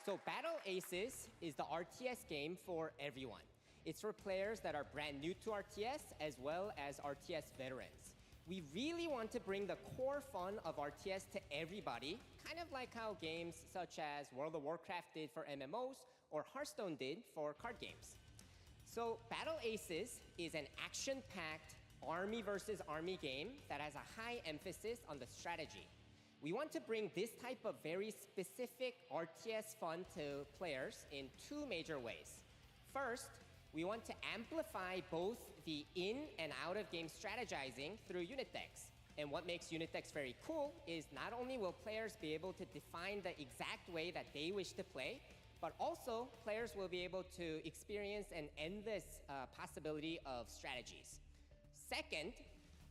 So Battle Aces is the RTS game for everyone. It's for players that are brand new to RTS as well as RTS veterans. We really want to bring the core fun of RTS to everybody, kind of like how games such as World of Warcraft did for MMOs or Hearthstone did for card games. So Battle Aces is an action-packed army versus army game that has a high emphasis on the strategy. We want to bring this type of very specific RTS fun to players in two major ways. First, we want to amplify both the in and out of game strategizing through unit decks. And what makes unit decks very cool is not only will players be able to define the exact way that they wish to play, but also players will be able to experience an endless possibility of strategies. Second,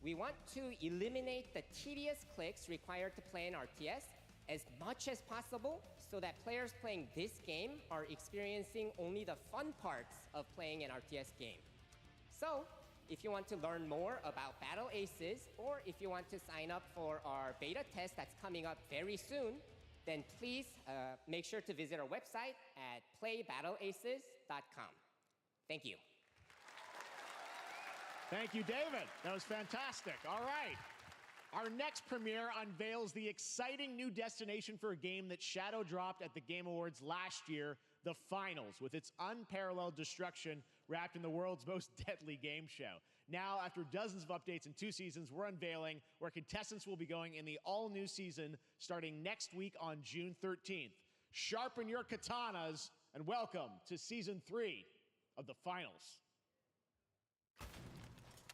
we want to eliminate the tedious clicks required to play an RTS as much as possible so that players playing this game are experiencing only the fun parts of playing an RTS game. So, if you want to learn more about Battle Aces, or if you want to sign up for our beta test that's coming up very soon, then please make sure to visit our website at playbattleaces.com. Thank you. Thank you, David. That was fantastic. All right. Our next premiere unveils the exciting new destination for a game that shadow dropped at the Game Awards last year, the Finals, with its unparalleled destruction wrapped in the world's most deadly game show. Now, after dozens of updates in 2 seasons, we're unveiling where contestants will be going in the all-new season starting next week on June 13th. Sharpen your katanas and welcome to Season 3 of the Finals.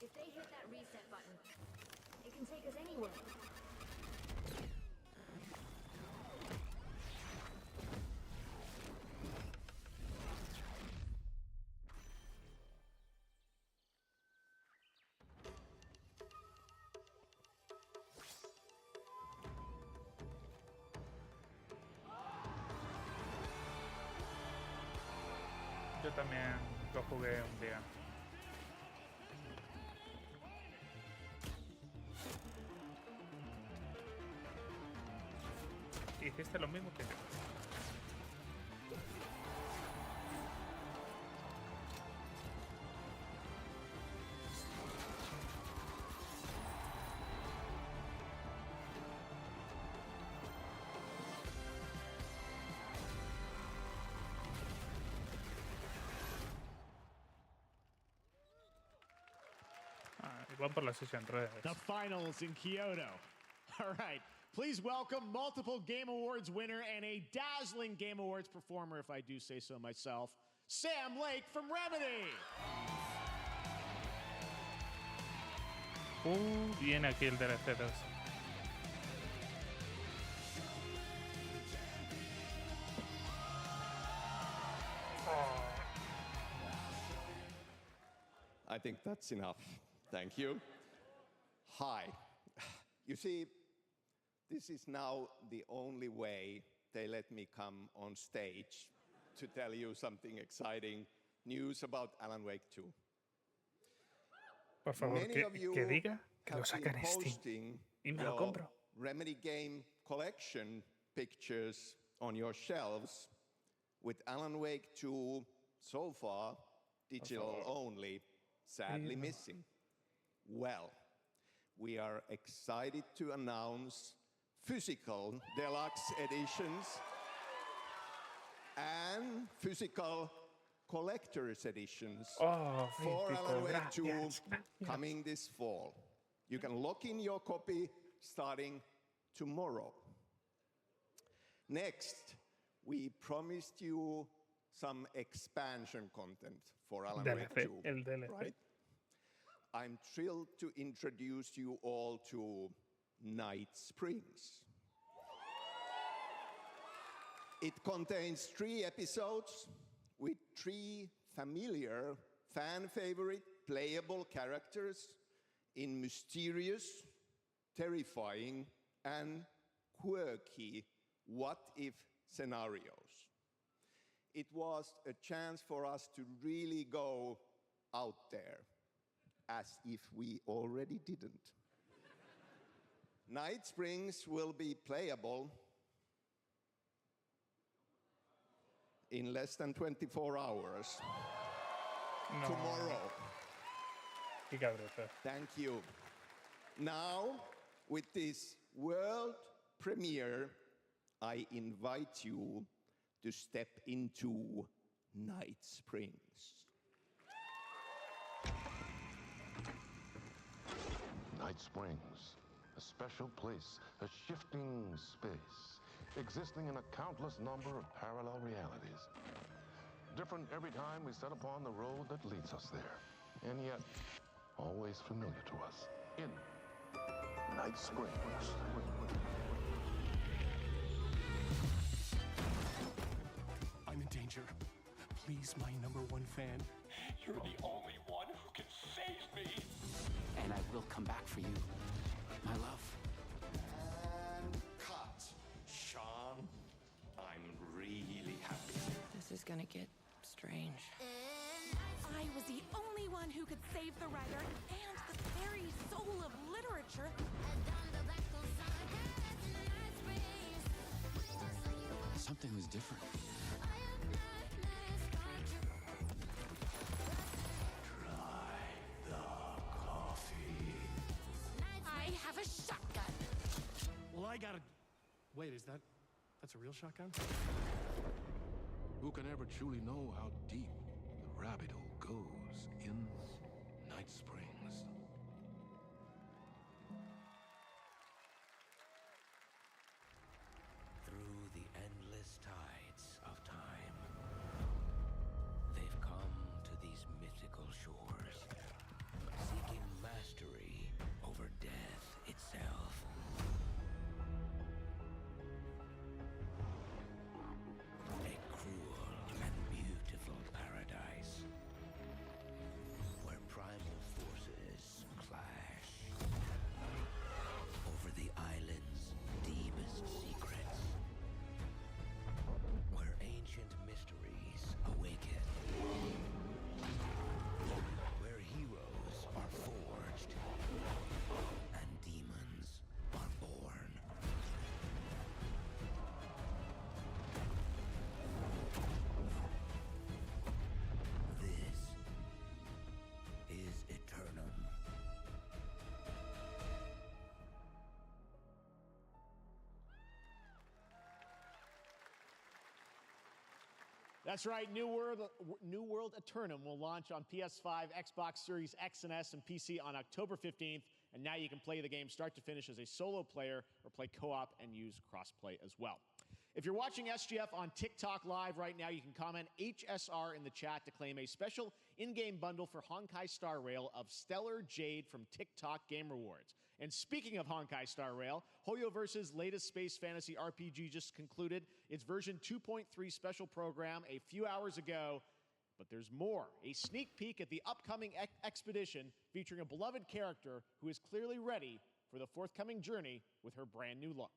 If they hit that reset button, it can take us anywhere. también lo jugué un día. Hiciste lo mismo que yo. Igual por la sesión redes. The finals in Kyoto. All right. Please welcome multiple Game Awards winner and a dazzling Game Awards performer, if I do say so myself, Sam Lake from Remedy. Viene aquí el DLC 2. I think that's enough. Thank you. Hi. You see, this is now the only way they let me come on stage to tell you something exciting news about Alan Wake 2. Por favor, Many of you que diga que lo have saca been en Steam posting y me lo your compro. Remedy game collection pictures on your shelves with Alan Wake 2 so far digital only, sadly missing. Well, we are excited to announce physical deluxe editions and physical collector's editions for Alan Wake 2 coming this fall. You can lock in your copy starting tomorrow. Next, we promised you some expansion content for Alan Wake 2. El DLC. Right? I'm thrilled to introduce you all to Night Springs. It contains 3 episodes with 3 familiar, fan-favorite, playable characters in mysterious, terrifying, and quirky what-if scenarios. It was a chance for us to really go out there, as if we already didn't. Night Springs will be playable in less than 24 hours. No. Tomorrow. Qué cabrota. Thank you. Now, with this world premiere, I invite you to step into Night Springs. Night Springs, a special place, a shifting space, existing in a countless number of parallel realities. Different every time we set upon the road that leads us there, and yet always familiar to us in Night Springs. I'm in danger. Please, my #1 fan. You're the only one who can save me. And I will come back for you, my love. And cut. Sean, I'm really happy. This is gonna get strange. I was the only one who could save the writer and the very soul of literature. Something was different. I have a shotgun. Well, I gotta... Wait, that's a real shotgun? Who can ever truly know how deep the rabbit hole goes in Night Springs? Through the endless tides of time, they've come to these mythical shores, seeking mastery over death itself. A cruel and beautiful paradise, where primal forces That's right. New World Eternum will launch on PS5, Xbox Series X and S, and PC on October 15th. And now you can play the game start to finish as a solo player or play co-op and use crossplay as well. If you're watching SGF on TikTok Live right now, you can comment HSR in the chat to claim a special in-game bundle for Honkai Star Rail of Stellar Jade from TikTok Game Rewards. And speaking of Honkai Star Rail, Hoyoverse's latest space fantasy RPG just concluded its version 2.3 special program a few hours ago. But there's more. A sneak peek at the upcoming expedition featuring a beloved character who is clearly ready for the forthcoming journey with her brand new look.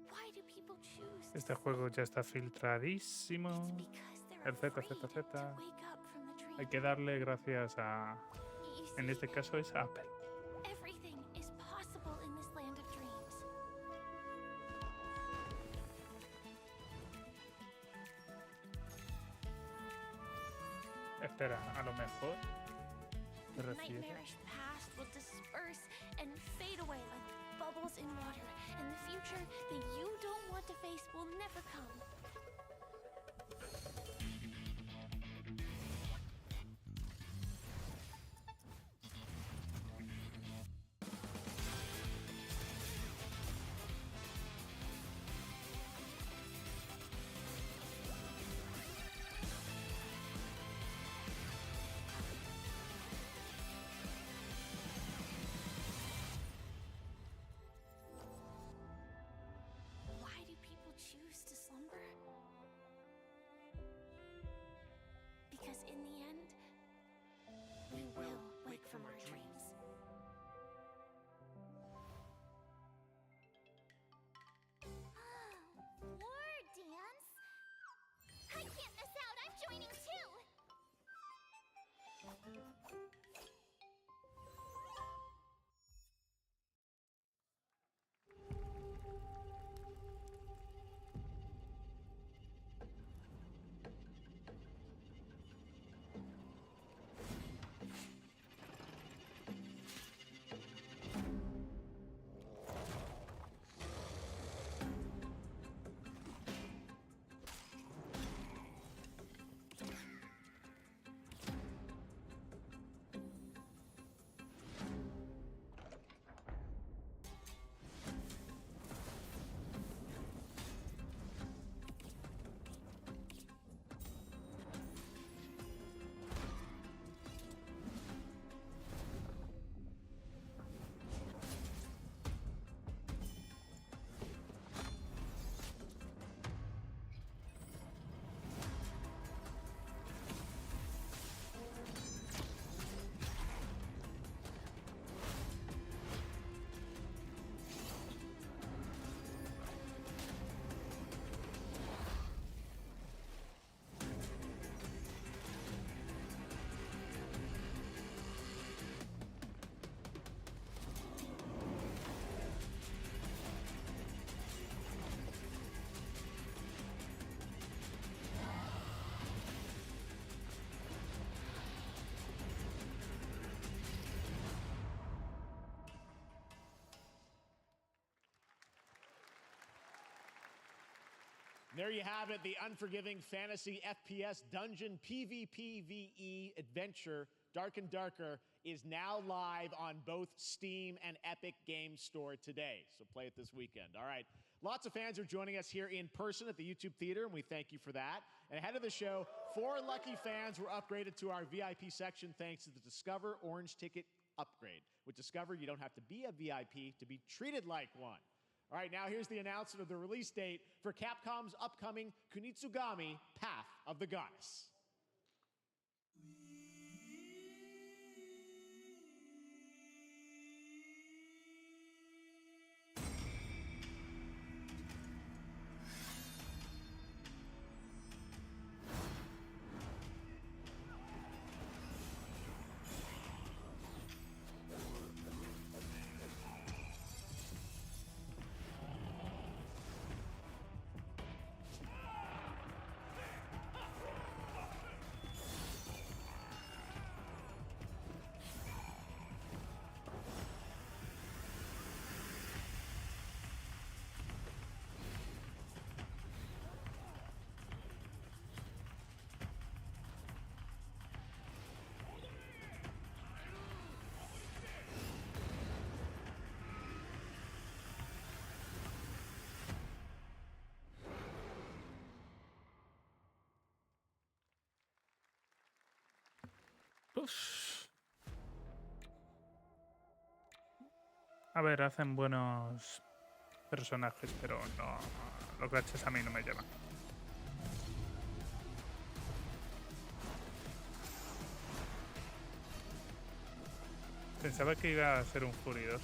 Why do people choose Este juego ya está filtradísimo. El ZZZ. Hay que darle gracias a... En este caso es Apple. everything is possible in this land of dreams? Espera, a lo mejor te The refieres. nightmarish past will disperse and fade away like bubbles in water, and the future that you don't want to face will never come. Why do people choose to slumber? Because in the end, we will wake from our dreams. War dance? I can't miss out. I'm joining too. There you have it, the unforgiving fantasy FPS dungeon PvPvE adventure, Dark and Darker, is now live on both Steam and Epic Games Store today. So play it this weekend. All right. Lots of fans are joining us here in person at the YouTube Theater, and we thank you for that. And ahead of the show, 4 lucky fans were upgraded to our VIP section thanks to the Discover Orange Ticket upgrade. With Discover, you don't have to be a VIP to be treated like one. All right, now here's the announcement of the release date for Capcom's upcoming Kunitsugami Path of the Goddess. Uf. A ver, hacen buenos personajes, pero no, los gachas a mí no me llaman. Pensaba que iba a ser un Fury 2.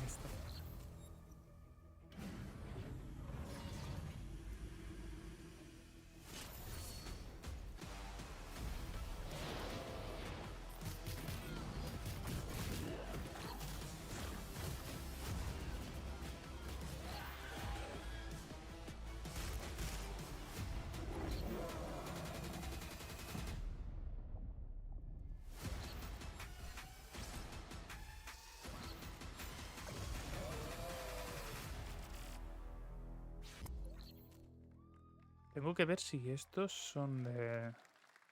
Esto. Tengo que ver si estos son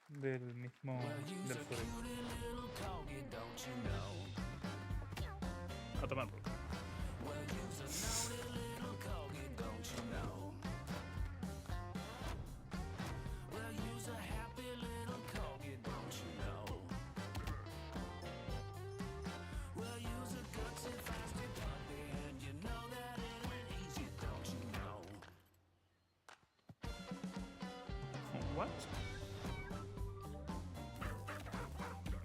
del mismo del Fury. A tomar por culo. What?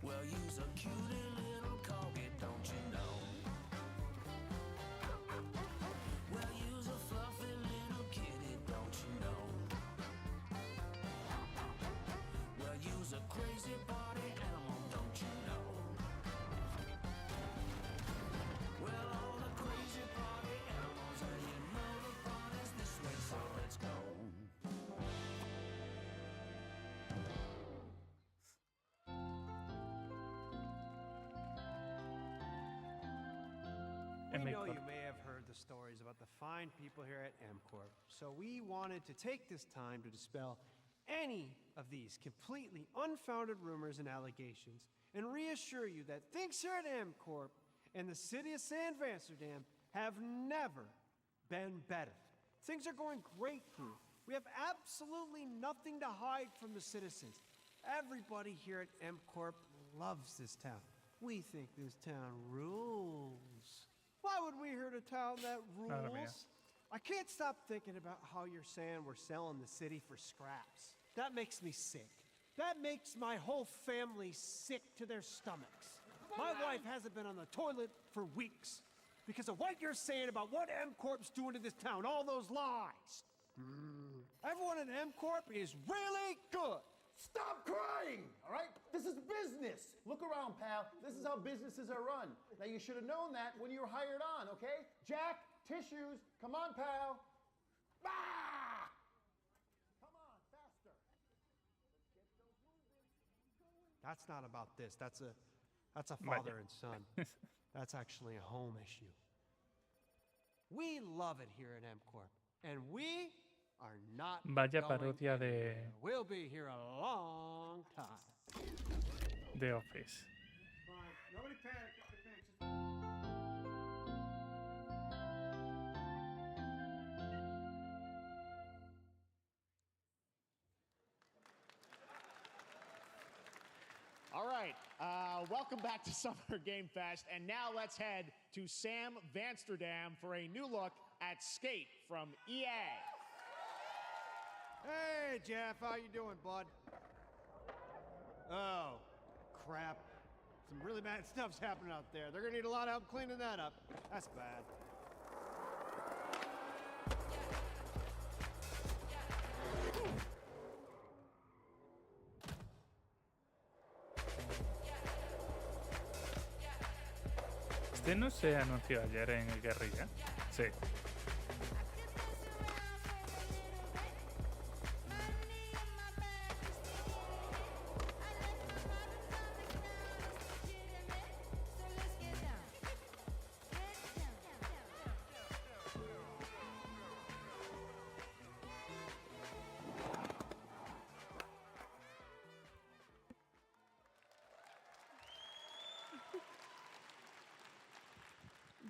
Well, you's a cutie little corgi, don't you know? Well, you's a fluffy little kitty, don't you know? Well, you's a crazy party animal, don't you know? Well, all the crazy party animals, and you know the party's this way, so let's go. We know you may have heard the stories about the fine people here at MCorp, so we wanted to take this time to dispel any of these completely unfounded rumors and allegations and reassure you that things here at MCorp and the city of San Amsterdam have never been better. Things are going great here. We have absolutely nothing to hide from the citizens. Everybody here at MCorp loves this town. We think this town rules. Why would we hurt a town that rules? I can't stop thinking about how you're saying we're selling the city for scraps. That makes me sick. That makes my whole family sick to their stomachs. My wife hasn't been on the toilet for weeks because of what you're saying about what MCorp's doing to this town, all those lies. Everyone at MCorp is really good. Stop crying, all right? This is business. Look around, pal. This is how businesses are run. Now, you should have known that when you were hired on, okay? Jack, tissues. Come on, pal. Ah! Come on, faster. That's not about this. That's a father and son. That's actually a home issue. We love it here at MCorp, and we are not Vaya going parodia de We'll be here a long time. The Office. Fine. Nobody panic. All right, welcome back to Summer Game Fest, and now let's head to Sam Amsterdam for a new look at Skate from EA. Hey, Jeff, how you doing, bud? Oh, crap. Some really bad stuff's happening out there. They're gonna need a lot of help cleaning that up. That's bad. ¿Este no se anunció ayer en el Guerrilla? Sí.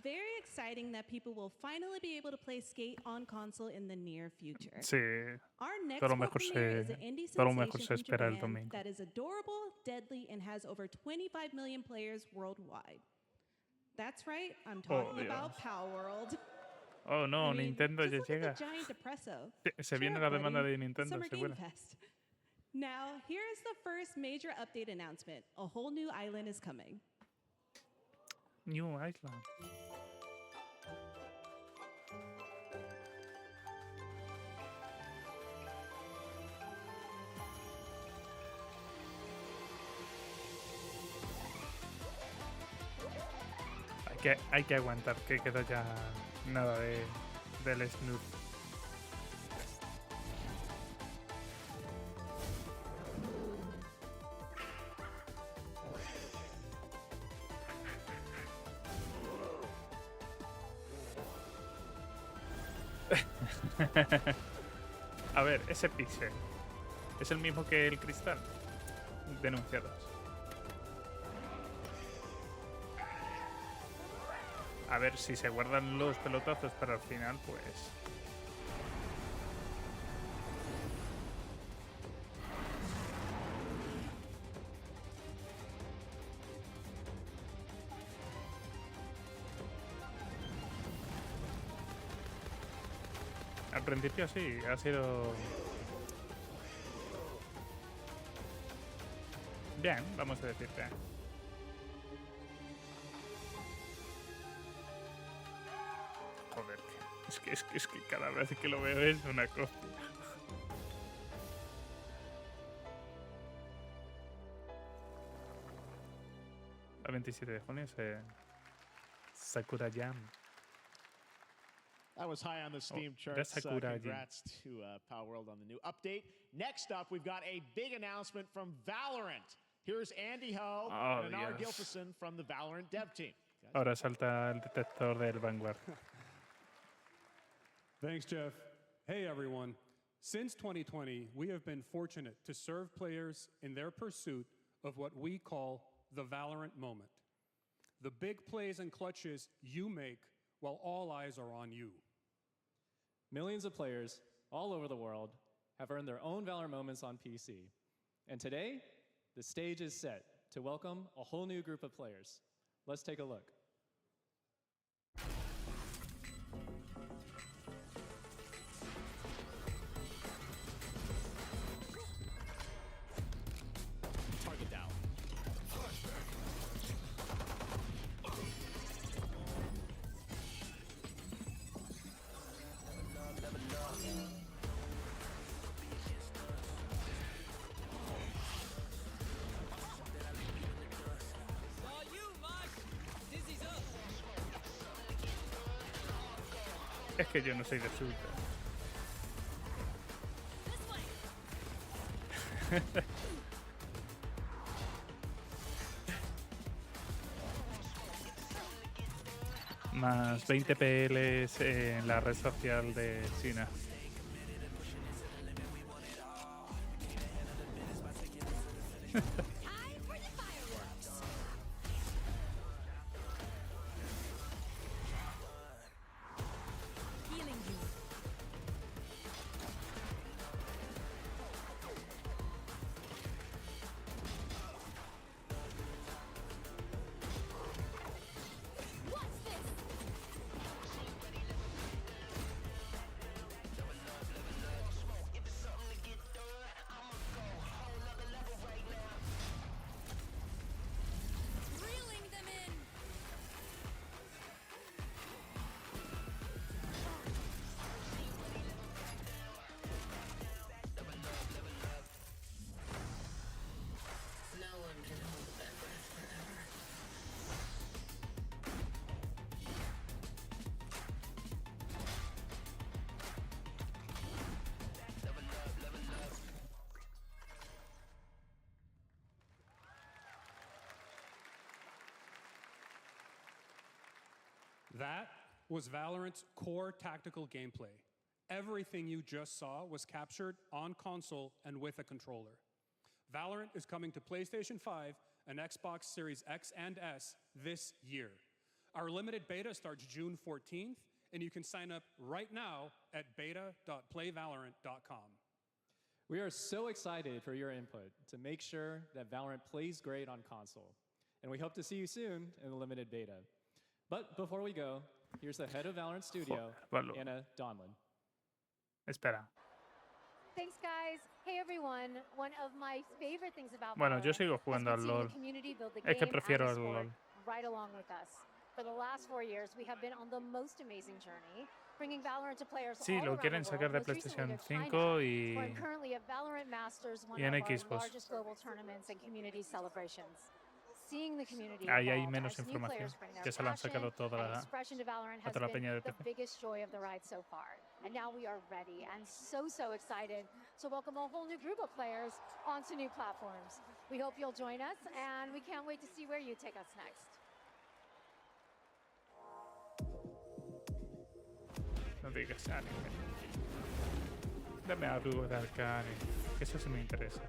Very exciting that people will finally be able to play Skate on console in the near future. Sí. Our next Todo lo world mejor premiere is se, an indie todo lo mejor se sensation from espera el Japan domingo. that is adorable, deadly and has over 25 million players worldwide. That's right, I'm talking about Power World. Oh no, I mean, Nintendo just ya look at llega. the giant depresso. Se viene Cheer la up, demanda buddy. de Nintendo, Summer Game seguro. Fest. Now, here's the first major update announcement. A whole new island is coming. New Island. Hay que aguantar, que queda ya nada del Snoop. A ver, ese pixel es el mismo que el cristal. Denunciados. A ver si se guardan los pelotazos para el final, pues. Al principio sí, ha sido bien, vamos a decir bien. Joder, es que cada vez que lo veo es una copia. El 27 de junio es Sakura Jam. That was high on the Steam charts. that's Sakura Congrats to Power World on the new update. Next up, we've got a big announcement from Valorant. Here's Andy Ho and Anar Gilfison from the Valorant dev team. Ahora salta el detector del Vanguard. Thanks, Jeff. Hey, everyone. Since 2020, we have been fortunate to serve players in their pursuit of what we call the Valorant moment. The big plays and clutches you make while all eyes are on you. Millions of players all over the world have earned their own Valorant moments on PC. And today, the stage is set to welcome a whole new group of players. Let's take a look. Target down. Es que yo no soy de shooter. Más 20 PLs en la red social de China. That was Valorant's core tactical gameplay. Everything you just saw was captured on console and with a controller. Valorant is coming to PlayStation 5 and Xbox Series X and S this year. Our limited beta starts June 14th, and you can sign up right now at beta.playvalorant.com. We are so excited for your input to make sure that Valorant plays great on console. And we hope to see you soon in the limited beta. But before we go, here's the head of Valorant Studio, Anna Donlin. Espera. Thanks, guys. Hey, everyone. One of my favorite things about Bueno, yo Valorant sigo has jugando been al seeing LOL. the community build the Es que game prefiero and the al sport LOL. right along with us. For the last 4 years, we have been on the most amazing journey, bringing Valorant to players Sí, all lo around quieren the sacar world, de most recently PlayStation to China, 5 y, where currently at Valorant Masters, one y en of our Xbox. largest global tournaments and community celebrations. Seeing the community Ahí hay evolve menos as new información. players bring their Ya se lo han passion sacado toda and la, expression to Valorant a has toda la been peña de the PC. biggest joy of the ride so far. And now we are ready and so excited to welcome a whole new group of players onto new platforms. We hope you'll join us, and we can't wait to see where you take us next. No digas anime. Dame algo de Arcane, que eso sí me interesa.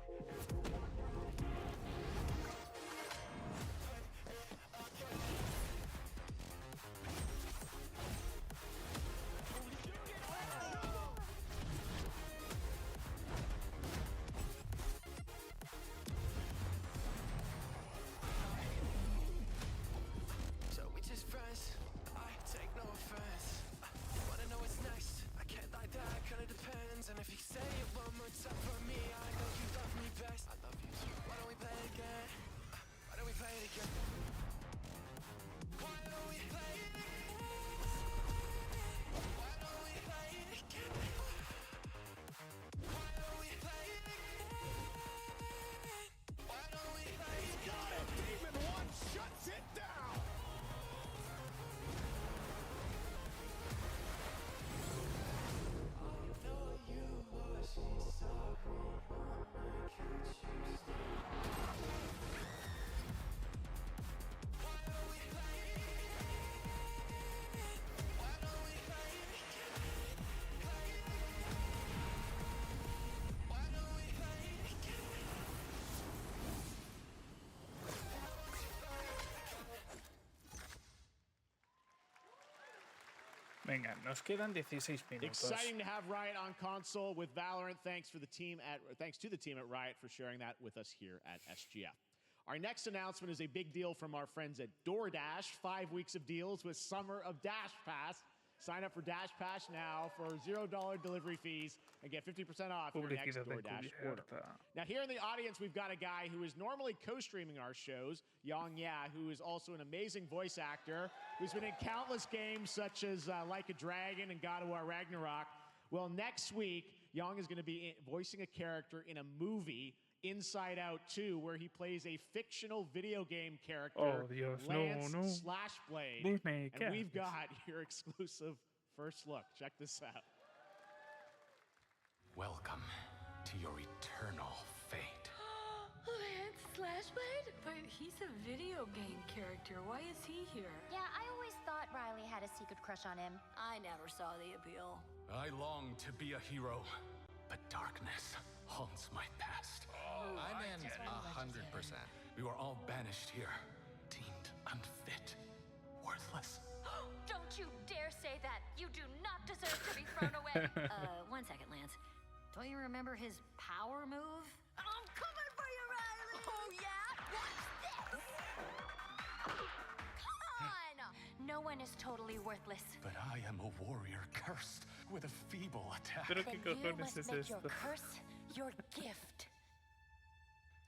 So we just friends, I take no offense. Wanna know what's next? I can't lie, that kinda depends. And if you say it one more time for me, I know you love me best. I love you too. Why don't we play it again? Why don't we play it again? Why don't we play it again? Why don't we play it again? Why don't we play it again? Why don't we play it again? Got it! Demon 1 shuts it down! Venga, nos quedan 16 minutos. Exciting to have Riot on console with Valorant. Thanks to the team at Riot for sharing that with us here at SGF. Our next announcement is a big deal from our friends at DoorDash. 5 weeks of deals with Summer of Dash Pass. Sign up for Dash Pass now for $0 delivery fees and get 50% off your next Publicidad DoorDash order. encubierta. Now, here in the audience, we've got a guy who is normally co-streaming our shows, Yang Ya, who is also an amazing voice actor, who's been in countless games such as Like a Dragon and God of War Ragnarok. Well, next week, Yang is going to be voicing a character in a movie, Inside Out 2, where he plays a fictional video game character, Oh, Dios, Lance no. Slashblade. Disney, And we've got your exclusive first look. Check this out. Welcome to your eternal fate. Lance Slashblade? But he's a video game character. Why is he here? Yeah, I always thought Riley had a secret crush on him. I never saw the appeal. I long to be a hero, but darkness haunts my past. I'm in 100%. We were all banished here, deemed unfit, worthless. Don't you dare say that! You do not deserve to be thrown away! 1 second, Lance. Don't you remember his power move? I'm coming for you, Riley! Oh, yeah? What's this? Come on! No one is totally worthless. But I am a warrior cursed with a feeble attack. Pero Then qué you cojones must es make esto. your curse your gift.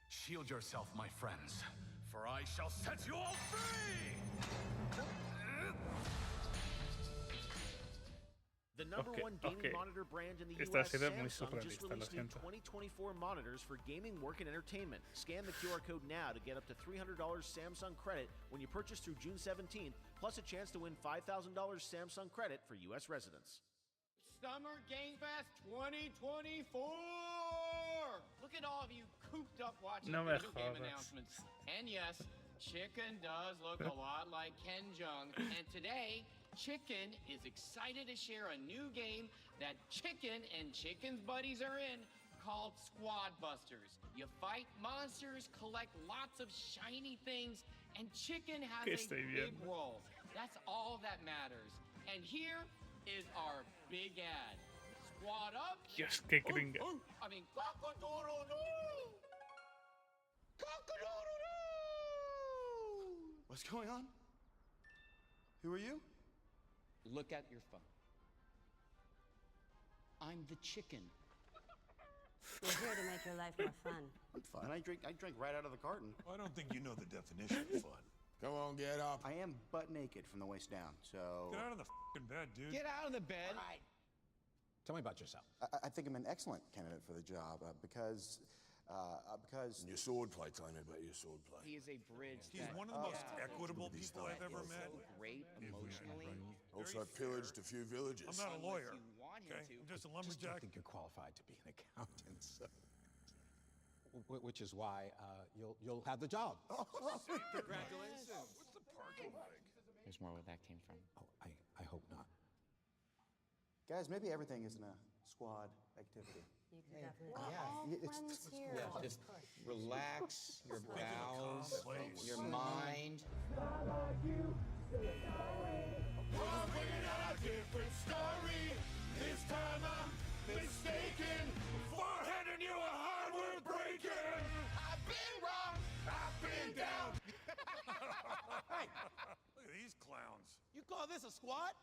Shield yourself, my friends, for I shall set you all free! The number one gaming monitor brand in the Esta US, serie es muy Samsung, just surrealista, lo released new siento. 2024 monitors for gaming, work, and entertainment. Scan the QR code now to get up to $300 Samsung credit when you purchase through June 17th, plus a chance to win $5,000 Samsung credit for US residents. Summer Game Fest 2024! Look at all of you cooped up watching No me video game jodas. announcements. And yes, Chicken does look a lot like Ken Jeong. And today, Chicken is excited to share a new game that Chicken and Chicken's buddies are in called Squad Busters. You fight monsters, collect lots of shiny things, and Chicken has ¿Qué a estoy big viendo? role. That's all that matters. And here is our big ad. squad up. Dios, qué gringa. I mean, cock-a-doodle-doo! Cock-a-doodle-doo! What's going on? Who are you? Look at your phone. I'm the chicken. We're here to make your life more fun. I'm fine. I drink right out of the carton. I don't think you know the definition of fun. Come on, get up. I am butt naked from the waist down, so... Get out of the f***ing bed, dude. Get out of the bed. All right. Tell me about yourself. I think I'm an excellent candidate for the job because... Your swordplay, tell me about your swordplay. He is a bridge. He's one of the most equitable people I've ever met. So great emotionally. Also, I've pillaged a few villages. I'm not a lawyer. Okay? I'm just a I lumberjack. don't think you're qualified to be an accountant, so. Which is why you'll have the job. Congratulations. What's the parking like? There's more where that came from. Oh, I hope not. Guys, maybe everything isn't a squad activity. You can definitely. We're all friends here. Yeah, just relax your bowels, your mind. I'm bringing out a different story. This time I'm mistaken for handing you a hardware breaking. I've been wrong. I've been down. Hey, look at these clowns. You call this a squad?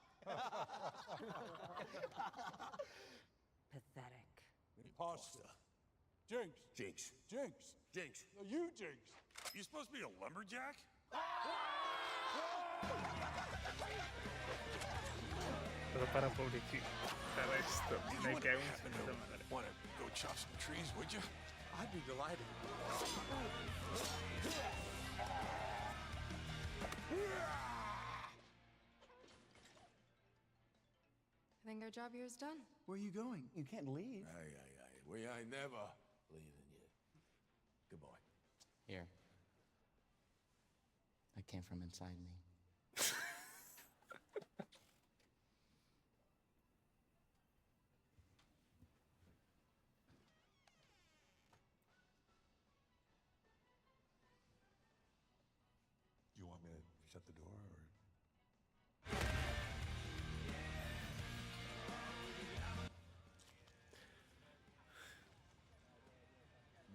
Pathetic. Pasta. Jinx. No, you Jinx. You supposed to be a lumberjack? Todo para publicitar esto. Me cae un segundo madre. Want to go chop some trees, would you? I'd be delighted. I think our job here is done. Where are you going? You can't leave. Aye. We ain't never leaving you. Goodbye. Here. That came from inside me. You want me to shut the door, or?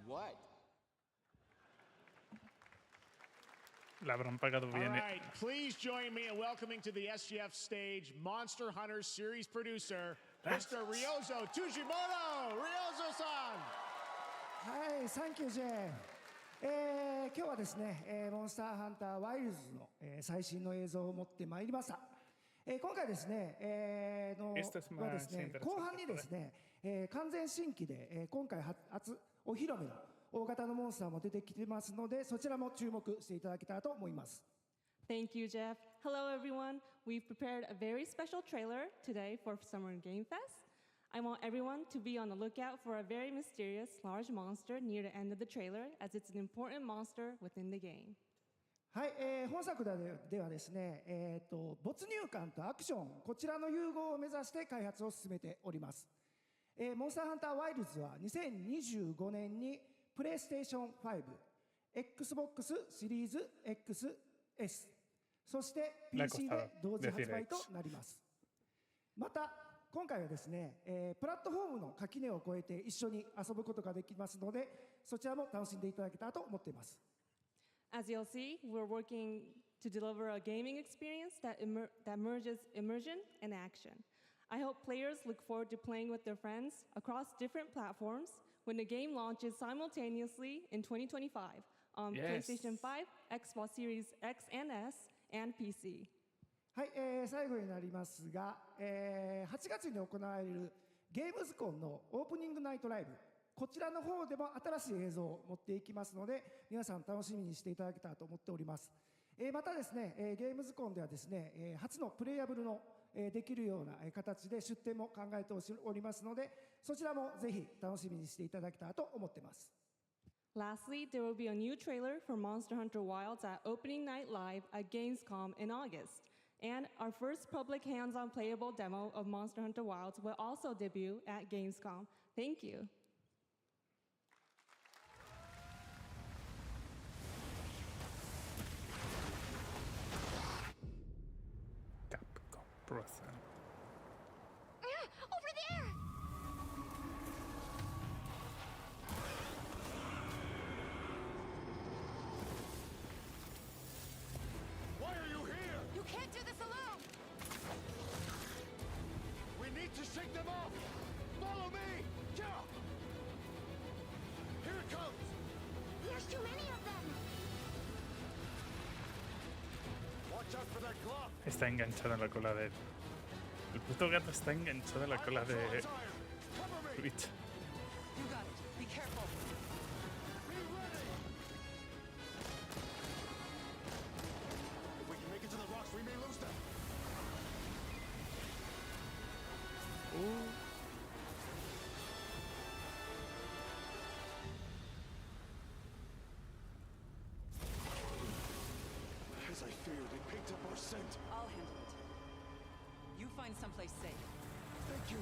What? La habrán pagado bien. All right, please join me in welcoming to the SGF stage Monster Hunter series producer, Mr. Ryozo Tujimoto. Ryozo-san. はい、サンキュー J。今日はですね、モンスターハンターワイルズの、最新の映像を持ってまいりました。今回ですね、後半にですね、完全新規で、今回初お披露目の大型のモンスターも出てきてますので、そちらも注目していただけたらと思います。Thank you, Jeff. Hello, everyone. We've prepared a very special trailer today for Summer Game Fest. I want everyone to be on the lookout for a very mysterious large monster near the end of the trailer, as it's an important monster within the game. はい、本作ではですね、没入感とアクション、こちらの融合を目指して開発を進めております。モンスターハンターワイルズは2025年にプレイステーション5、Xbox シリーズ XS、そして PC で同時発売となります。また、今回はですね、プラットフォームの垣根を越えて一緒に遊ぶことができますので、そちらも楽しんでいただけたらと思っています。As you'll see, we're working to deliver a gaming experience that merges immersion and action. I hope players look forward to playing with their friends across different platforms when the game launches simultaneously in 2025 on PlayStation 5, Xbox Series X and S, and PC. はい、最後になりますが、8月に行われるゲームズコンのオープニングナイトライブ、こちらの方でも新しい映像を持っていきますので、皆さん楽しみにしていただけたらと思っております。またですね、ゲームズコンではですね、初のプレイヤブルのできるような形で出展も考えておりますので、そちらもぜひ楽しみにしていただけたらと思っています。Lastly, there will be a new trailer for Monster Hunter Wilds at Opening Night Live at Gamescom in August. And our first public hands-on playable demo of Monster Hunter Wilds will also debut at Gamescom. Thank you. Capcom Pro. Over there! Está enganchado en la cola de... El puto gato está enganchado en la cola de... Twitch. You got it. Be careful. If we can make it to the rocks, we may lose them. As I feared, it picked up our scent. I'll handle it. You find someplace safe. Thank you.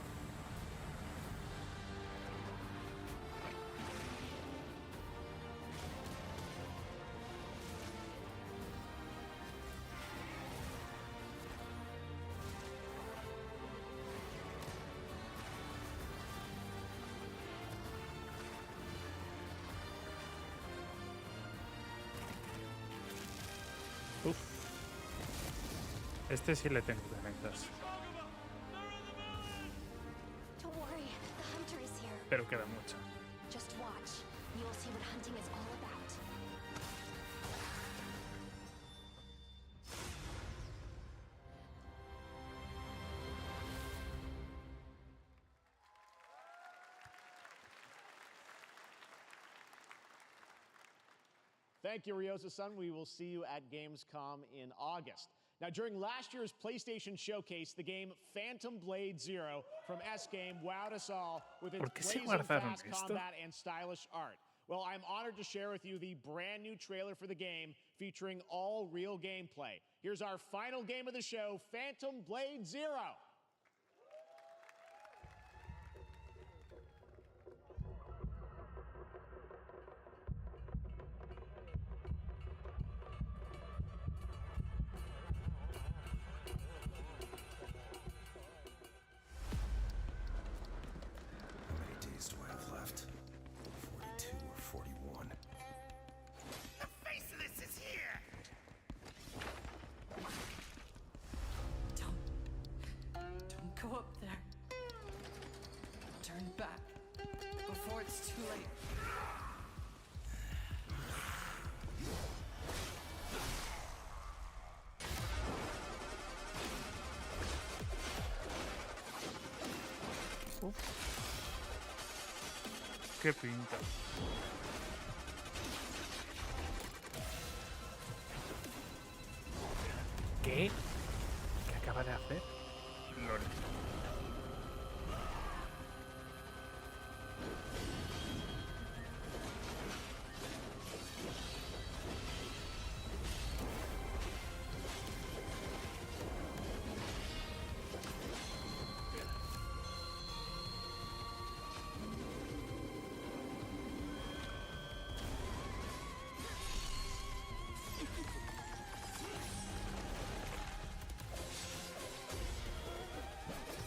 Uf. Este sí le tengo ganas. Don't worry, the hunter is here. Pero queda mucho. Just watch. You will see what hunting is all about. Thank you, Ryosa-san. We will see you at Gamescom in August. Now, during last year's PlayStation Showcase, the game Phantom Blade Zero from S-Game wowed us all with its blazing fast combat and stylish art. Well, I'm honored to share with you the brand new trailer for the game featuring all real gameplay. Here's our final game of the show, Phantom Blade Zero. How many days do I have left? 42 or 41? The Faceless is here! Don't go up there. Turn back before it's too late. Qué pinta. ¿Qué? ¿Qué acaba de hacer? Lol.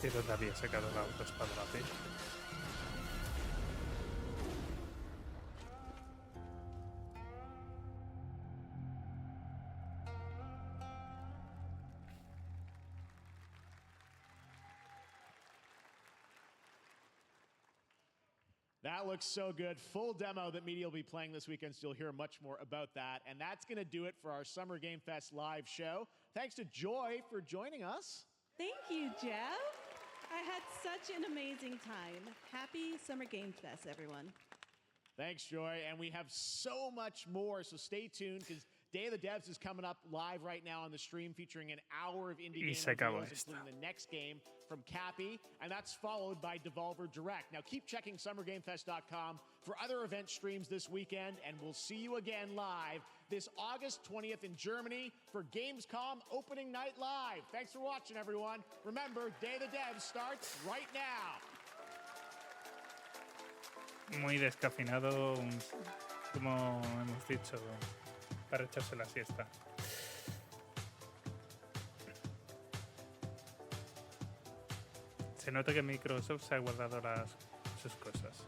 ¿De dónde había sacado la autoespada la P? That looks so good. Full demo that media will be playing this weekend, so you'll hear much more about that. And that's going to do it for our Summer Game Fest live show. Thanks to Joy for joining us. Thank you, Jeff. I had such an amazing time. Happy Summer Game Fest, everyone. Thanks, Joy. And we have so much more, so stay tuned because Day of the Devs is coming up live right now on the stream, featuring an hour of indie game reviews, including the next game from Cappy, and that's followed by Devolver Direct. Now keep checking summergamefest.com for other event streams this weekend, and we'll see you again live this August 20th in Germany for Gamescom Opening Night Live. Thanks for watching, everyone. Remember, Day of the Devs starts right now. Muy descafeinado, como hemos dicho, para echarse la siesta. Se nota que Microsoft se ha guardado sus cosas.